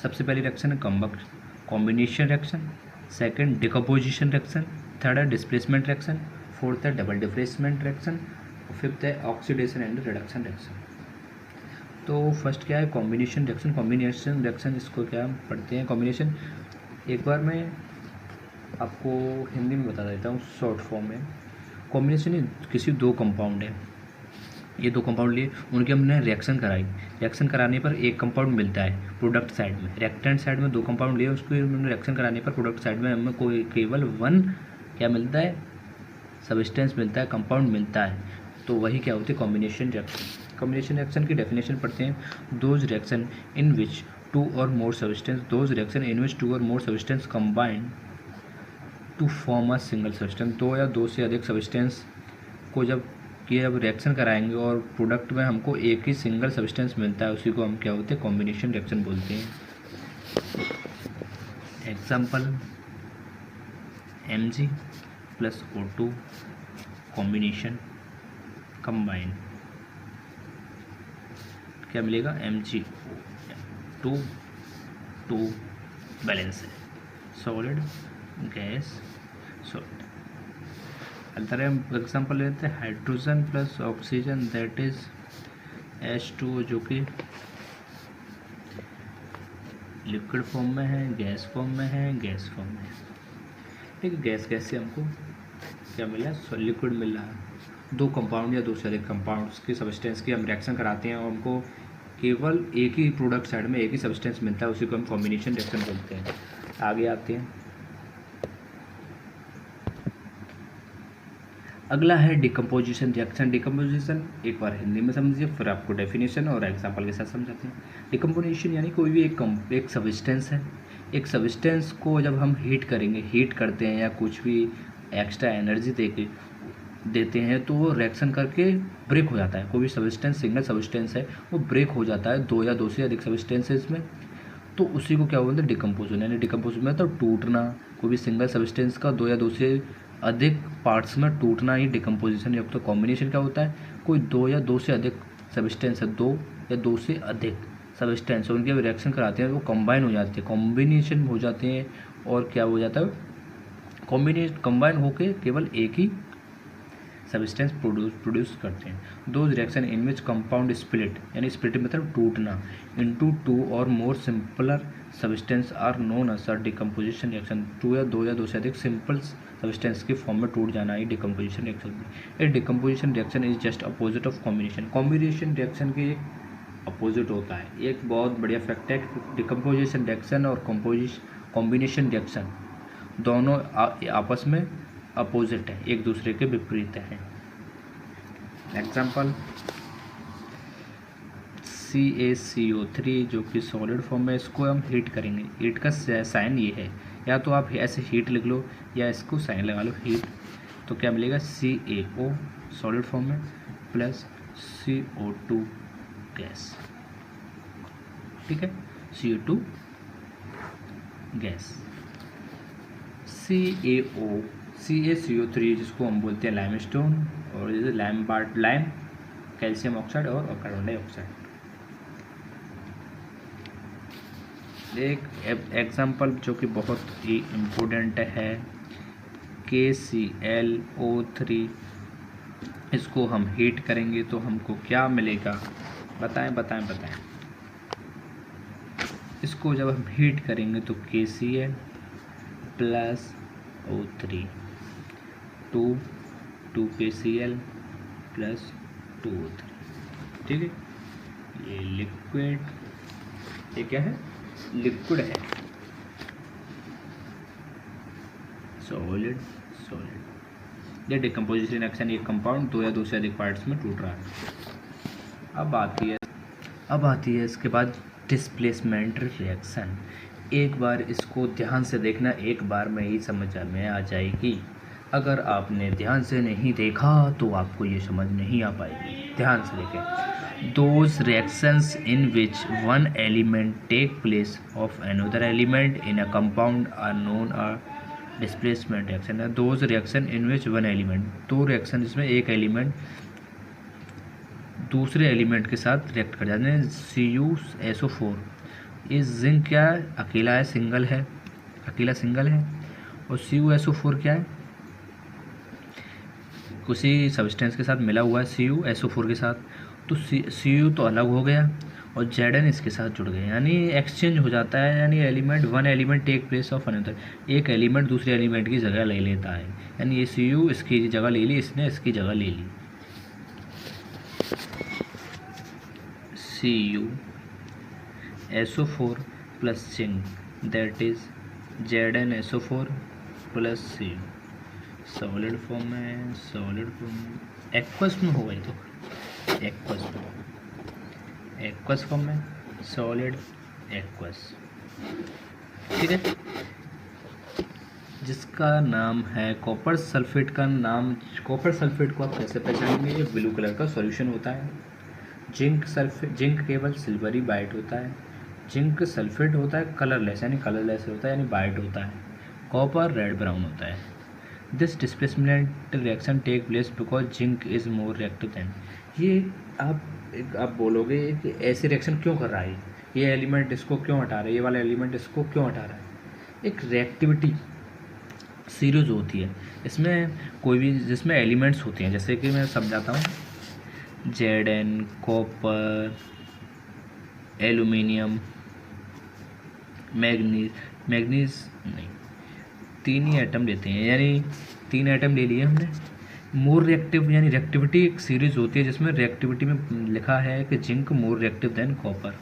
सबसे पहली रिएक्शन है combination reaction, second decomposition reaction, third है डिस्प्लेसमेंट रिएक्शन, फोर्थ है डबल डिस्प्लेसमेंट रिएक्शन, और फिफ्थ है ऑक्सीडेशन एंड रिडक्शन रिएक्शन। तो फर्स्ट क्या है कॉम्बिनेशन रिएक्शन इसको क्या पढ़ते हैं। कॉम्बिनेशन एक बार मैं आपको हिंदी में बता देता हूँ शॉर्ट फॉर्म में। कॉम्बिनेशन किसी 2 कंपाउंड है, ये 2 कंपाउंड लिए, उनकी हमने रिएक्शन कराई, रिएक्शन कराने पर एक कंपाउंड मिलता है प्रोडक्ट साइड में। रिएक्टेंट साइड में 2 कंपाउंड लिए, उसको रिएक्शन कराने पर प्रोडक्ट साइड में हमें कोई केवल 1 क्या मिलता है, सब्सटेंस मिलता है, कंपाउंड मिलता है। तो वही क्या होती है कॉम्बिनेशन रिएक्शन। कॉम्बिनेशन रिएक्शन की डेफिनेशन पढ़ते हैं, दोज रिएक्शन इन विच 2 और more substance combine to form a single substance. 2 या 2 से अधिक सब्सटेंस को जब रिएक्शन कराएंगे और प्रोडक्ट में हमको एक ही सिंगल सब्सटेंस मिलता है, उसी को हम क्या होते हैं कॉम्बिनेशन रिएक्शन बोलते हैं। Example Mg plus O2 combination combine, क्या मिलेगा Mg2 बैलेंस है, सॉलिड गैस सॉलिड। अंतर एग्जाम्पल लेते हैं hydrogen plus oxygen that is H2O जो कि लिक्विड फॉर्म में है, गैस फॉर्म में है, गैस फॉर्म में है। ठीक है। गैस से हमको क्या मिला है, लिक्विड मिल रहा है। दो कंपाउंड या दो से अधिक कंपाउंड्स की सब्सटेंस की हम रिएक्शन कराते हैं और हमको केवल एक ही प्रोडक्ट साइड में एक ही सब्सटेंस मिलता है, उसी को हम कॉम्बिनेशन रिएक्शन बोलते हैं। आगे आते हैं, अगला है डिकम्पोजिशन रिएक्शन। डिकम्पोजिशन एक बार हिंदी में समझिए, फिर आपको डेफिनेशन और एग्जांपल के साथ समझाते हैं। डिकम्पोजिशन यानी कोई भी एक सब्सटेंस है, एक सब्सटेंस को जब हम हीट करेंगे, हीट करते हैं या कुछ भी एक्स्ट्रा एनर्जी देते हैं तो वो रिएक्शन करके ब्रेक हो जाता है। कोई भी सब्सटेंस सिंगल सब्सटेंस है वो ब्रेक हो जाता है दो या दो से अधिक सब्सटेंसेस में, तो उसी को क्या बोलते हैं, डिकम्पोजिशन। यानी डिकम्पोजिशन में तो टूटना, कोई भी सिंगल सब्सटेंस का दो या दो से अधिक पार्ट्स में टूटना ही डिकम्पोजिशन। या तो कॉम्बिनेशन क्या होता है, कोई दो या दो से अधिक सब्सटेंस है, दो या दो से अधिक सब्सटेंस है, उनके रिएक्शन कराते हैं वो कंबाइन हो जाते हैं, कॉम्बिनेशन हो जाते हैं। और क्या हो जाता है, कंबाइन होके केवल एक ही सब्सटेंस प्रोड्यूस करते हैं। दो reaction in which compound split, यानी स्प्लिट मतलब टूटना, into two or more simpler substance are known as decomposition reaction. Two या दो से अधिक सिंपल सब्सटेंस के फॉर्म में टूट जाना ही decomposition reaction. A decomposition reaction is just opposite of combination. Combination reaction के अपोजिट होता है। एक बहुत बढ़िया फैक्ट है, डिकम्पोजिशन रिएक्शन और कॉम्बिनेशन रिएक्शन दोनों आपस में अपोजिट है, एक दूसरे के विपरीत हैं। एग्जाम्पल, CaCO3 जो कि सॉलिड फॉर्म में, इसको हम हीट करेंगे। हीट का साइन ये है, या तो आप ऐसे हीट लिख लो या इसको साइन लगा लो हीट, तो क्या मिलेगा, CaO सॉलिड फॉर्म में प्लस CO2 गैस। ठीक है, CO2 गैस। CaCO3 जिसको हम बोलते हैं लाइमस्टोन, और जैसे लाइम, कैल्शियम ऑक्साइड और कार्बन डाइऑक्साइड। एक एग्जांपल जो कि बहुत ही इम्पोर्टेंट है, KClO3, इसको हम हीट करेंगे तो हमको क्या मिलेगा, बताएं। इसको जब हम हीट करेंगे तो KCl plus O3, 2 KCl plus 2 O3। ठीक है, ये लिक्विड, ये क्या है, लिक्विड है, सॉलिड। ये डिकम्पोजिशन रिएक्शन, एक कंपाउंड दो या दो से अधिक पार्ट्स में टूट रहा है। अब आती है इसके बाद डिस्प्लेसमेंट रिएक्शन। एक बार इसको ध्यान से देखना, एक बार में ही समझ में आ जाएगी। अगर आपने ध्यान से नहीं देखा तो आपको ये समझ नहीं आ पाएगी। ध्यान से देखें, those reactions in which one element take place of another element in a compound are known are displacement reaction. है those reaction in which one element, दो रिएक्शन जिसमें एक एलिमेंट दूसरे एलिमेंट के साथ रिएक्ट कर जाते हैं। CuSO4, ये जिंक क्या है, अकेला है, सिंगल है, और CuSO4 क्या है, उसी सब्सटेंस के साथ मिला हुआ है CuSO4 के साथ, तो Cu तो अलग हो गया और Zn इसके साथ जुड़ गए, यानी एक्सचेंज हो जाता है। यानी one element take place of another, एक एलिमेंट दूसरे एलिमेंट की जगह ले लेता है। यानी ये Cu इसकी जगह ले ली, इसने इसकी जगह ले ली। CuSO4 plus zinc, that is ZnSO4 plus Cu। Solid form में, एक्वस में होगा, तो एक्वस फॉर्म में, सॉलिड एक्वस। ठीक है, जिसका नाम है कॉपर सल्फेट का नाम। कॉपर सल्फेट को आप कैसे पहचानेंगे, ये ब्लू कलर का सॉल्यूशन होता है। जिंक केवल सिल्वरी वाइट होता है। जिंक सल्फेट होता है कलरलेस, यानी वाइट होता है। कॉपर रेड ब्राउन होता है। This displacement reaction take place because zinc is more reactive than. ये आप बोलोगे कि ऐसे रिएक्शन क्यों कर रहा है, ये एलिमेंट इसको क्यों हटा रहा है, ये वाला एलिमेंट इसको क्यों हटा रहा है। एक रिएक्टिविटी सीरीज होती है इसमें, कोई भी जिसमें एलिमेंट्स होते हैं, जैसे कि मैं समझाता हूँ, Zn, कॉपर, एल्यूमिनियम, मैग्नीज नहीं, 3 ही आइटम लेते हैं, यानी 3 आइटम ले लिए हमने। मोर रिएक्टिव यानी रिएक्टिविटी एक सीरीज होती है जिसमें रिएक्टिविटी में लिखा है कि जिंक मोर रिएक्टिव देन कॉपर,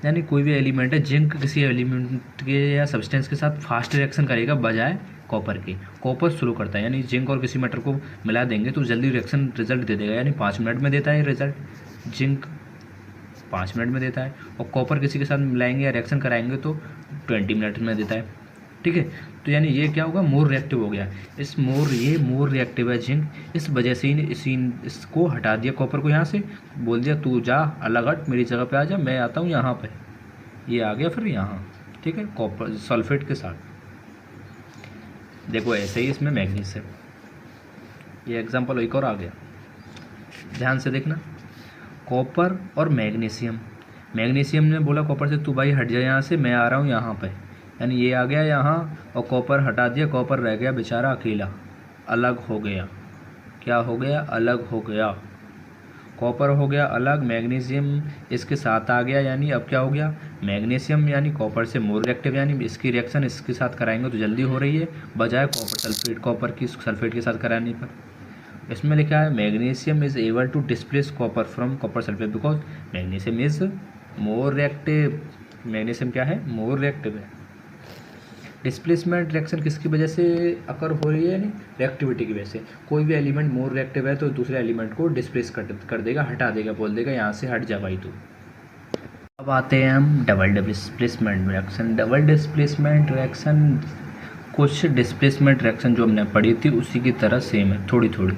यानी कोई भी एलिमेंट है, जिंक किसी एलिमेंट के या सब्सटेंस के साथ फास्ट रिएक्शन करेगा बजाय कॉपर के। कॉपर स्लो करता है, यानी जिंक और किसी मेटल को मिला देंगे तो जल्दी रिएक्शन रिजल्ट दे देगा, यानी 5 मिनट में देता है रिजल्ट। जिंक 5 मिनट में देता है, और कॉपर किसी के साथ मिलाएंगे या रिएक्शन कराएंगे तो 20 मिनट में देता है। ठीक है, तो यानी ये क्या होगा, मोर रिएक्टिव हो गया। ये मोर रिएक्टिव है जिंक, इस वजह से इसको हटा दिया कॉपर को यहाँ से, बोल दिया तू जा अलग हट, मेरी जगह पे आ जा, मैं आता हूँ यहाँ पे। ये आ गया फिर यहाँ, ठीक है, कॉपर सल्फेट के साथ। देखो ऐसे ही इसमें मैग्नीशियम, ये एग्जाम्पल एक और आ गया, ध्यान से देखना। कॉपर और मैग्नीशियम ने बोला कॉपर से तू भाई हट जा यहाँ से, मैं आ रहा हूँ यहाँ पे, यानी ये आ गया यहाँ और कॉपर हटा दिया, कॉपर रह गया बेचारा अकेला, अलग हो गया। क्या हो गया, अलग हो गया। कॉपर हो गया अलग, मैग्नीशियम इसके साथ आ गया, यानी अब क्या हो गया, मैग्नीशियम यानी कॉपर से मोर रिएक्टिव, यानी इसकी रिएक्शन इसके साथ कराएंगे तो जल्दी हो रही है बजाय कॉपर की सल्फेट के साथ कराने पर। इसमें लिखा है magnesium is able to displace copper from copper sulphate because magnesium is more reactive. Magnesium क्या है, मोर रिएक्टिव है। डिस्प्लेसमेंट रिएक्शन किसकी वजह से अकर हो रही है, यानी रिएक्टिविटी की वजह से। कोई भी एलिमेंट मोर रिएक्टिव है तो दूसरे एलिमेंट को डिस्प्लेस कर देगा, हटा देगा, बोल देगा यहाँ से हट जा भाई तू। अब आते हैं हम double displacement reaction. Double displacement reaction कुछ डिस्प्लेसमेंट रिएक्शन जो हमने पढ़ी थी उसी की तरह सेम है थोड़ी थोड़ी।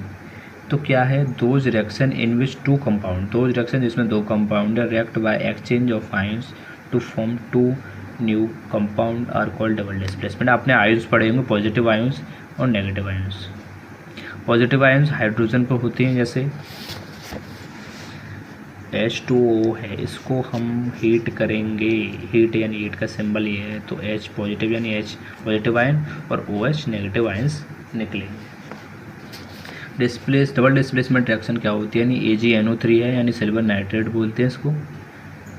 तो क्या है, those reaction in which 2 compound, those reaction जिसमें 2 compound react by exchange of ions to form 2 new compound are called double displacement. आपने आयंस पढ़े होंगे, पॉजिटिव आयंस और negative ions. Positive ions hydrogen पर होती हैं, जैसे H2O है, इसको हम हीट करेंगे, हीट यानी हीट का सिंबल ये है, तो H पॉजिटिव यानी H पॉजिटिव आयन और OH नेगेटिव आयंस निकलेंगे। डबल डिस्प्लेसमेंट रिएक्शन क्या होती है, यानी AgNO3 है, यानी सिल्वर नाइट्रेट बोलते हैं इसको।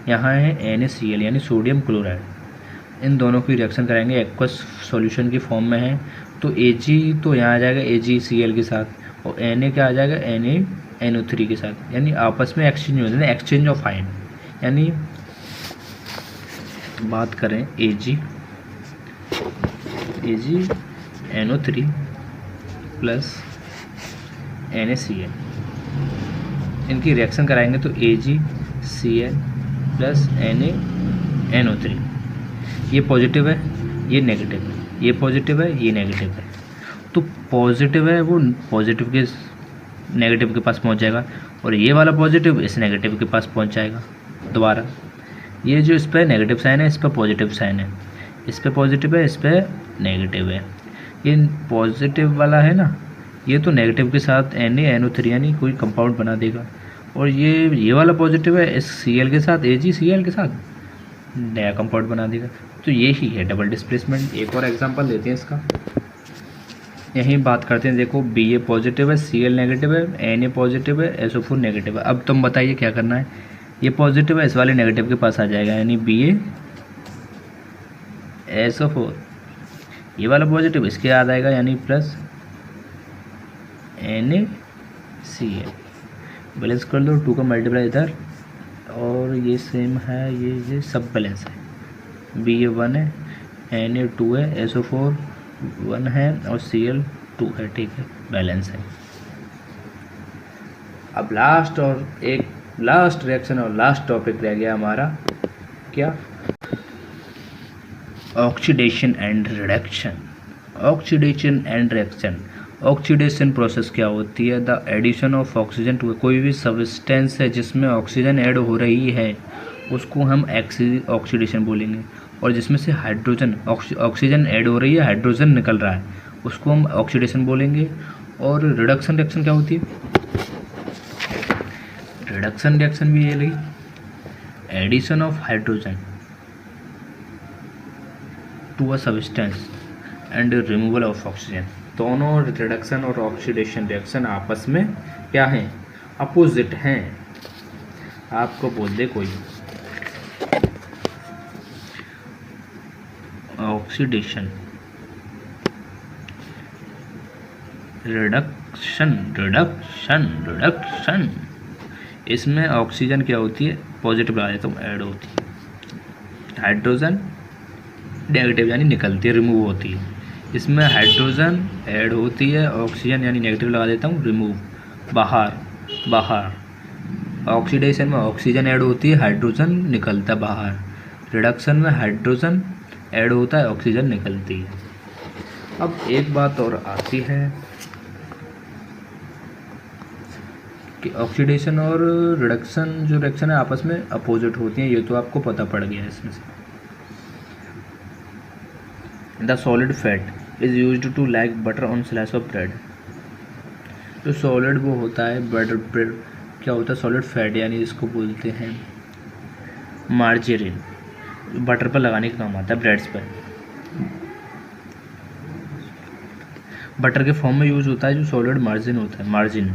यहाँ है NaCl यानी सोडियम क्लोराइड, इन दोनों की रिएक्शन कराएंगे, एक्वस सॉल्यूशन की फॉर्म में है, तो Ag तो यहाँ आ जाएगा AgCl के साथ, और Na क्या आ जाएगा, NaNO3 के साथ, यानी आपस में एक्सचेंज हो जाए, एक्सचेंज ऑफ आयन। यानी बात करें AgNO3 प्लस NaCl, इनकी रिएक्शन कराएंगे तो AgCl प्लस NaNO3, ये पॉजिटिव है ये नेगेटिव है, ये पॉजिटिव है ये नेगेटिव है, तो पॉजिटिव है वो पॉजिटिव के नेगेटिव के पास पहुंच जाएगा, और ये वाला पॉजिटिव इस नेगेटिव के पास पहुंच जाएगा दोबारा। ये जो इस पर नेगेटिव साइन है इस पर पॉजिटिव साइन है, इस पर पॉजिटिव है इस पर नेगेटिव है। ये पॉजिटिव वाला है ना, ये तो नेगेटिव के साथ NaNO3 यानी कोई कंपाउंड बना देगा, और ये वाला पॉजिटिव है इस Cl के साथ AgCl के साथ नया कंपाउंड बना देगा। तो ये ही है डबल डिस्प्लेसमेंट। एक और एग्जांपल लेते हैं इसका, यहीं बात करते हैं। देखो Ba पॉजिटिव है, Cl नेगेटिव है, Na पॉजिटिव है, SO4 नेगेटिव है। अब तुम बताइए क्या करना है, ये पॉजिटिव है इस वाले नेगेटिव के पास आ जाएगा, यानी Ba SO4, ये वाला पॉजिटिव इसके आ जाएगा यानी प्लस NaCl। बैलेंस कर दो, 2 का मल्टीप्लाई इधर, और ये सेम है, ये सब बैलेंस है। Ba 1 है, Na 2 है, SO4 1 है और Cl 2 है, ठीक है, बैलेंस है। अब लास्ट रिएक्शन और लास्ट टॉपिक रह गया हमारा, क्या, oxidation and reduction. Oxidation and reaction, oxidation process क्या होती है, the addition of oxygen to, कोई भी सब्सटेंस है जिसमें ऑक्सीजन ऐड हो रही है उसको हम ऑक्सीडेशन बोलेंगे, और जिसमें से हाइड्रोजन ऑक्सीजन ऐड हो रही है, हाइड्रोजन निकल रहा है, उसको हम ऑक्सीडेशन बोलेंगे। और रिडक्शन रिएक्शन क्या होती है, रिडक्शन रिएक्शन भी ये रही, addition of hydrogen to a substance and removal of oxygen. दोनों रिडक्शन और ऑक्सीडेशन रिएक्शन आपस में क्या हैं, अपोजिट हैं। आपको बोल दे कोई ऑक्सीडेशन रिडक्शन रिडक्शन रिडक्शन। इसमें ऑक्सीजन क्या होती है, पॉजिटिव लगा देता हूँ, ऐड होती है। हाइड्रोजन नेगेटिव यानी निकलती है, रिमूव होती है। इसमें हाइड्रोजन ऐड होती है, ऑक्सीजन यानी नेगेटिव लगा देता हूँ, रिमूव, बाहर बाहर। ऑक्सीडेशन में ऑक्सीजन ऐड होती है, हाइड्रोजन निकलता है बाहर। रिडक्शन में हाइड्रोजन ऐड होता है, ऑक्सीजन निकलती है। अब एक बात और आती है कि ऑक्सीडेशन और रिडक्शन जो रिएक्शन है आपस में अपोजिट होती हैं, ये तो आपको पता पड़ गया है इसमें से। The solid fat is used to like butter on slice of bread. जो सॉलिड वो होता है ब्रेड क्या होता है, सॉलिड फैट, यानी इसको बोलते हैं मार्जेरिन, बटर पर लगाने का काम आता है, ब्रेड्स पर। बटर के फॉर्म में यूज होता है जो सॉलिड मार्जिन होता है, मार्जिन।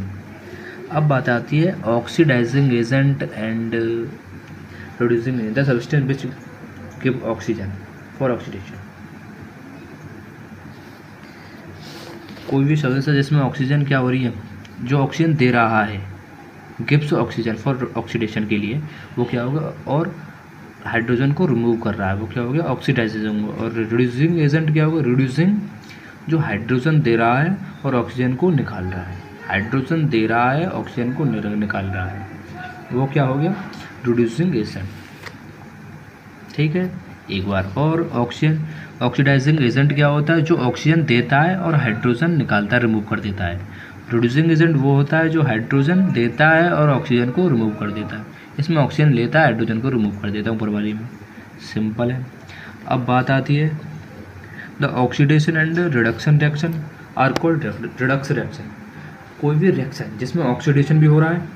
अब बात आती है oxidising agent and producing the substance which give oxygen for oxidation. कोई भी सब्सटेंस जिसमें ऑक्सीजन क्या हो रही है, जो ऑक्सीजन दे रहा है, गिव्स ऑक्सीजन फॉर ऑक्सीडेशन के लिए, वो क्या होगा, और हाइड्रोजन को रिमूव कर रहा है, वो क्या हो गया, ऑक्सीडाइजिंग। और रिड्यूसिंग एजेंट क्या होगा, रिड्यूसिंग, जो हाइड्रोजन दे रहा है और ऑक्सीजन को निकाल रहा है, हाइड्रोजन दे रहा है ऑक्सीजन को निकाल रहा है, वो क्या हो गया, रिड्यूसिंग एजेंट। ठीक है, एक बार और ऑक्सीजन ऑक्सीडाइजिंग एजेंट क्या होता है, जो ऑक्सीजन देता है और हाइड्रोजन निकालता है, रिमूव कर देता है। रिड्यूसिंग एजेंट वो होता है जो हाइड्रोजन देता है और ऑक्सीजन को रिमूव कर देता है। इसमें ऑक्सीजन लेता है, हाइड्रोजन को रिमूव कर देता है, ऊपर वाली में। सिंपल है। अब बात आती है the oxidation and reduction reaction are called redox reaction. कोई भी रिएक्शन जिसमें ऑक्सीडेशन भी हो रहा है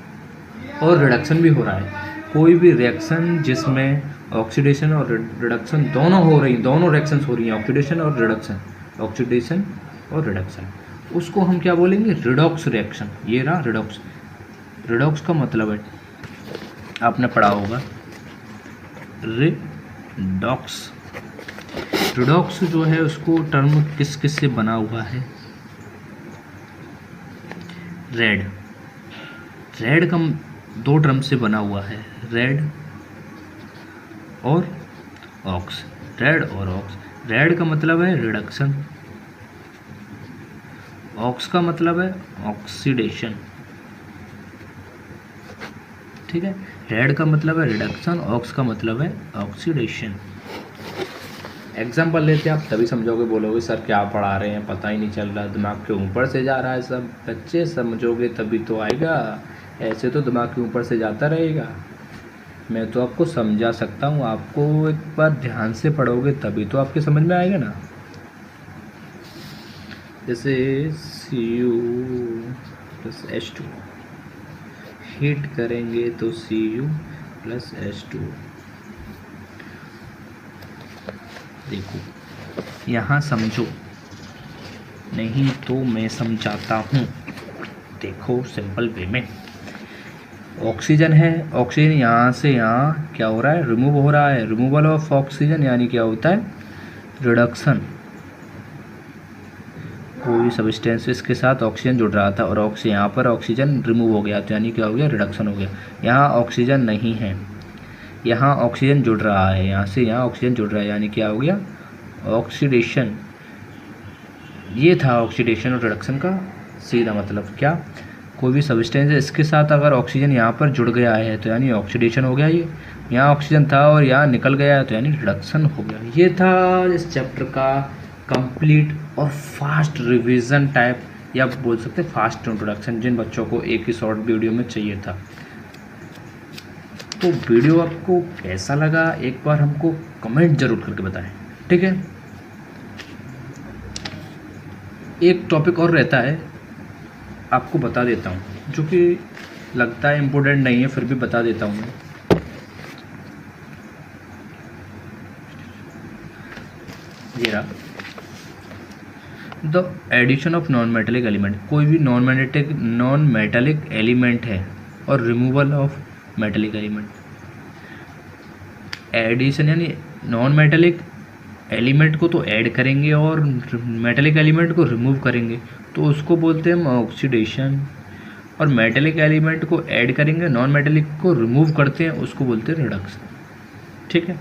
और रिडक्शन भी हो रहा है, कोई भी रिएक्शन जिसमें ऑक्सीडेशन और रिडक्शन दोनों हो रही, दोनों रिएक्शंस हो रही हैं, ऑक्सीडेशन और रिडक्शन, ऑक्सीडेशन और रिडक्शन, उसको हम क्या बोलेंगे, रिडॉक्स रिएक्शन। ये रहा रिडॉक्स। रिडॉक्स का मतलब है, आपने पढ़ा होगा, रिडॉक्स। रिडॉक्स जो है उसको टर्म किस किस से बना हुआ है, रेड का दो टर्म से बना हुआ है, रेड और ऑक्स। रेड और ऑक्स, रेड का मतलब है रिडक्शन, ऑक्स का मतलब है ऑक्सीडेशन। ठीक है, रेड का मतलब है रिडक्शन, ऑक्स का मतलब है ऑक्सीडेशन। एग्जाम्पल लेते हैं आप, तभी समझोगे, बोलोगे सर क्या पढ़ा रहे हैं, पता ही नहीं चल रहा, दिमाग के ऊपर से जा रहा है सब। बच्चे समझोगे तभी तो आएगा, ऐसे तो दिमाग के ऊपर से जाता रहेगा। मैं तो आपको समझा सकता हूँ, आपको एक बार ध्यान से पढ़ोगे तभी तो आपके समझ में आएगा ना। जैसे Cu प्लस H2 हीट करेंगे तो Cu प्लस H2। देखो यहाँ समझो, नहीं तो मैं समझाता हूँ। देखो सिंपल वे में, ऑक्सीजन है, ऑक्सीजन यहाँ से यहाँ क्या हो रहा है, रिमूव हो रहा है। रिमूवल ऑफ ऑक्सीजन यानी क्या होता है, रिडक्शन। कोई सब्सटेंसेस के साथ ऑक्सीजन जुड़ रहा था और यहाँ पर ऑक्सीजन रिमूव हो गया, तो यानी क्या हो गया, रिडक्शन हो गया। यहाँ ऑक्सीजन नहीं है, यहाँ ऑक्सीजन जुड़ रहा है, यहाँ से यहाँ ऑक्सीजन जुड़ रहा है, यानी क्या हो गया, ऑक्सीडेशन। ये था ऑक्सीडेशन और रिडक्शन का सीधा मतलब। क्या, कोई भी सब्सटेंस है, इसके साथ अगर ऑक्सीजन यहाँ पर जुड़ गया है तो यानी ऑक्सीडेशन हो गया। ये यहाँ ऑक्सीजन था और यहाँ निकल गया है तो यानी रिडक्शन हो गया। ये था इस चैप्टर का कंप्लीट और फास्ट रिवीजन टाइप, या बोल सकते हैं फास्ट इंट्रोडक्शन, जिन बच्चों को एक ही शॉर्ट वीडियो में चाहिए था। तो वीडियो आपको कैसा लगा एक बार हमको कमेंट जरूर करके बताएं, ठीक है। एक टॉपिक और रहता है, आपको बता देता हूँ, जो कि लगता है इम्पोर्टेंट नहीं है, फिर भी बता देता हूँ मैं। ये रहा, the addition of non metallic element. कोई भी नॉन मेटेलिक एलिमेंट है और removal of metallic element. Addition यानी नॉन मेटेलिक एलिमेंट को तो ऐड करेंगे और मेटेलिक एलिमेंट को रिमूव करेंगे, तो उसको बोलते हैं हम ऑक्सीडेशन। और मेटेलिक एलिमेंट को ऐड करेंगे, नॉन मेटेलिक को रिमूव करते हैं, उसको बोलते हैं रिडक्शन। ठीक है।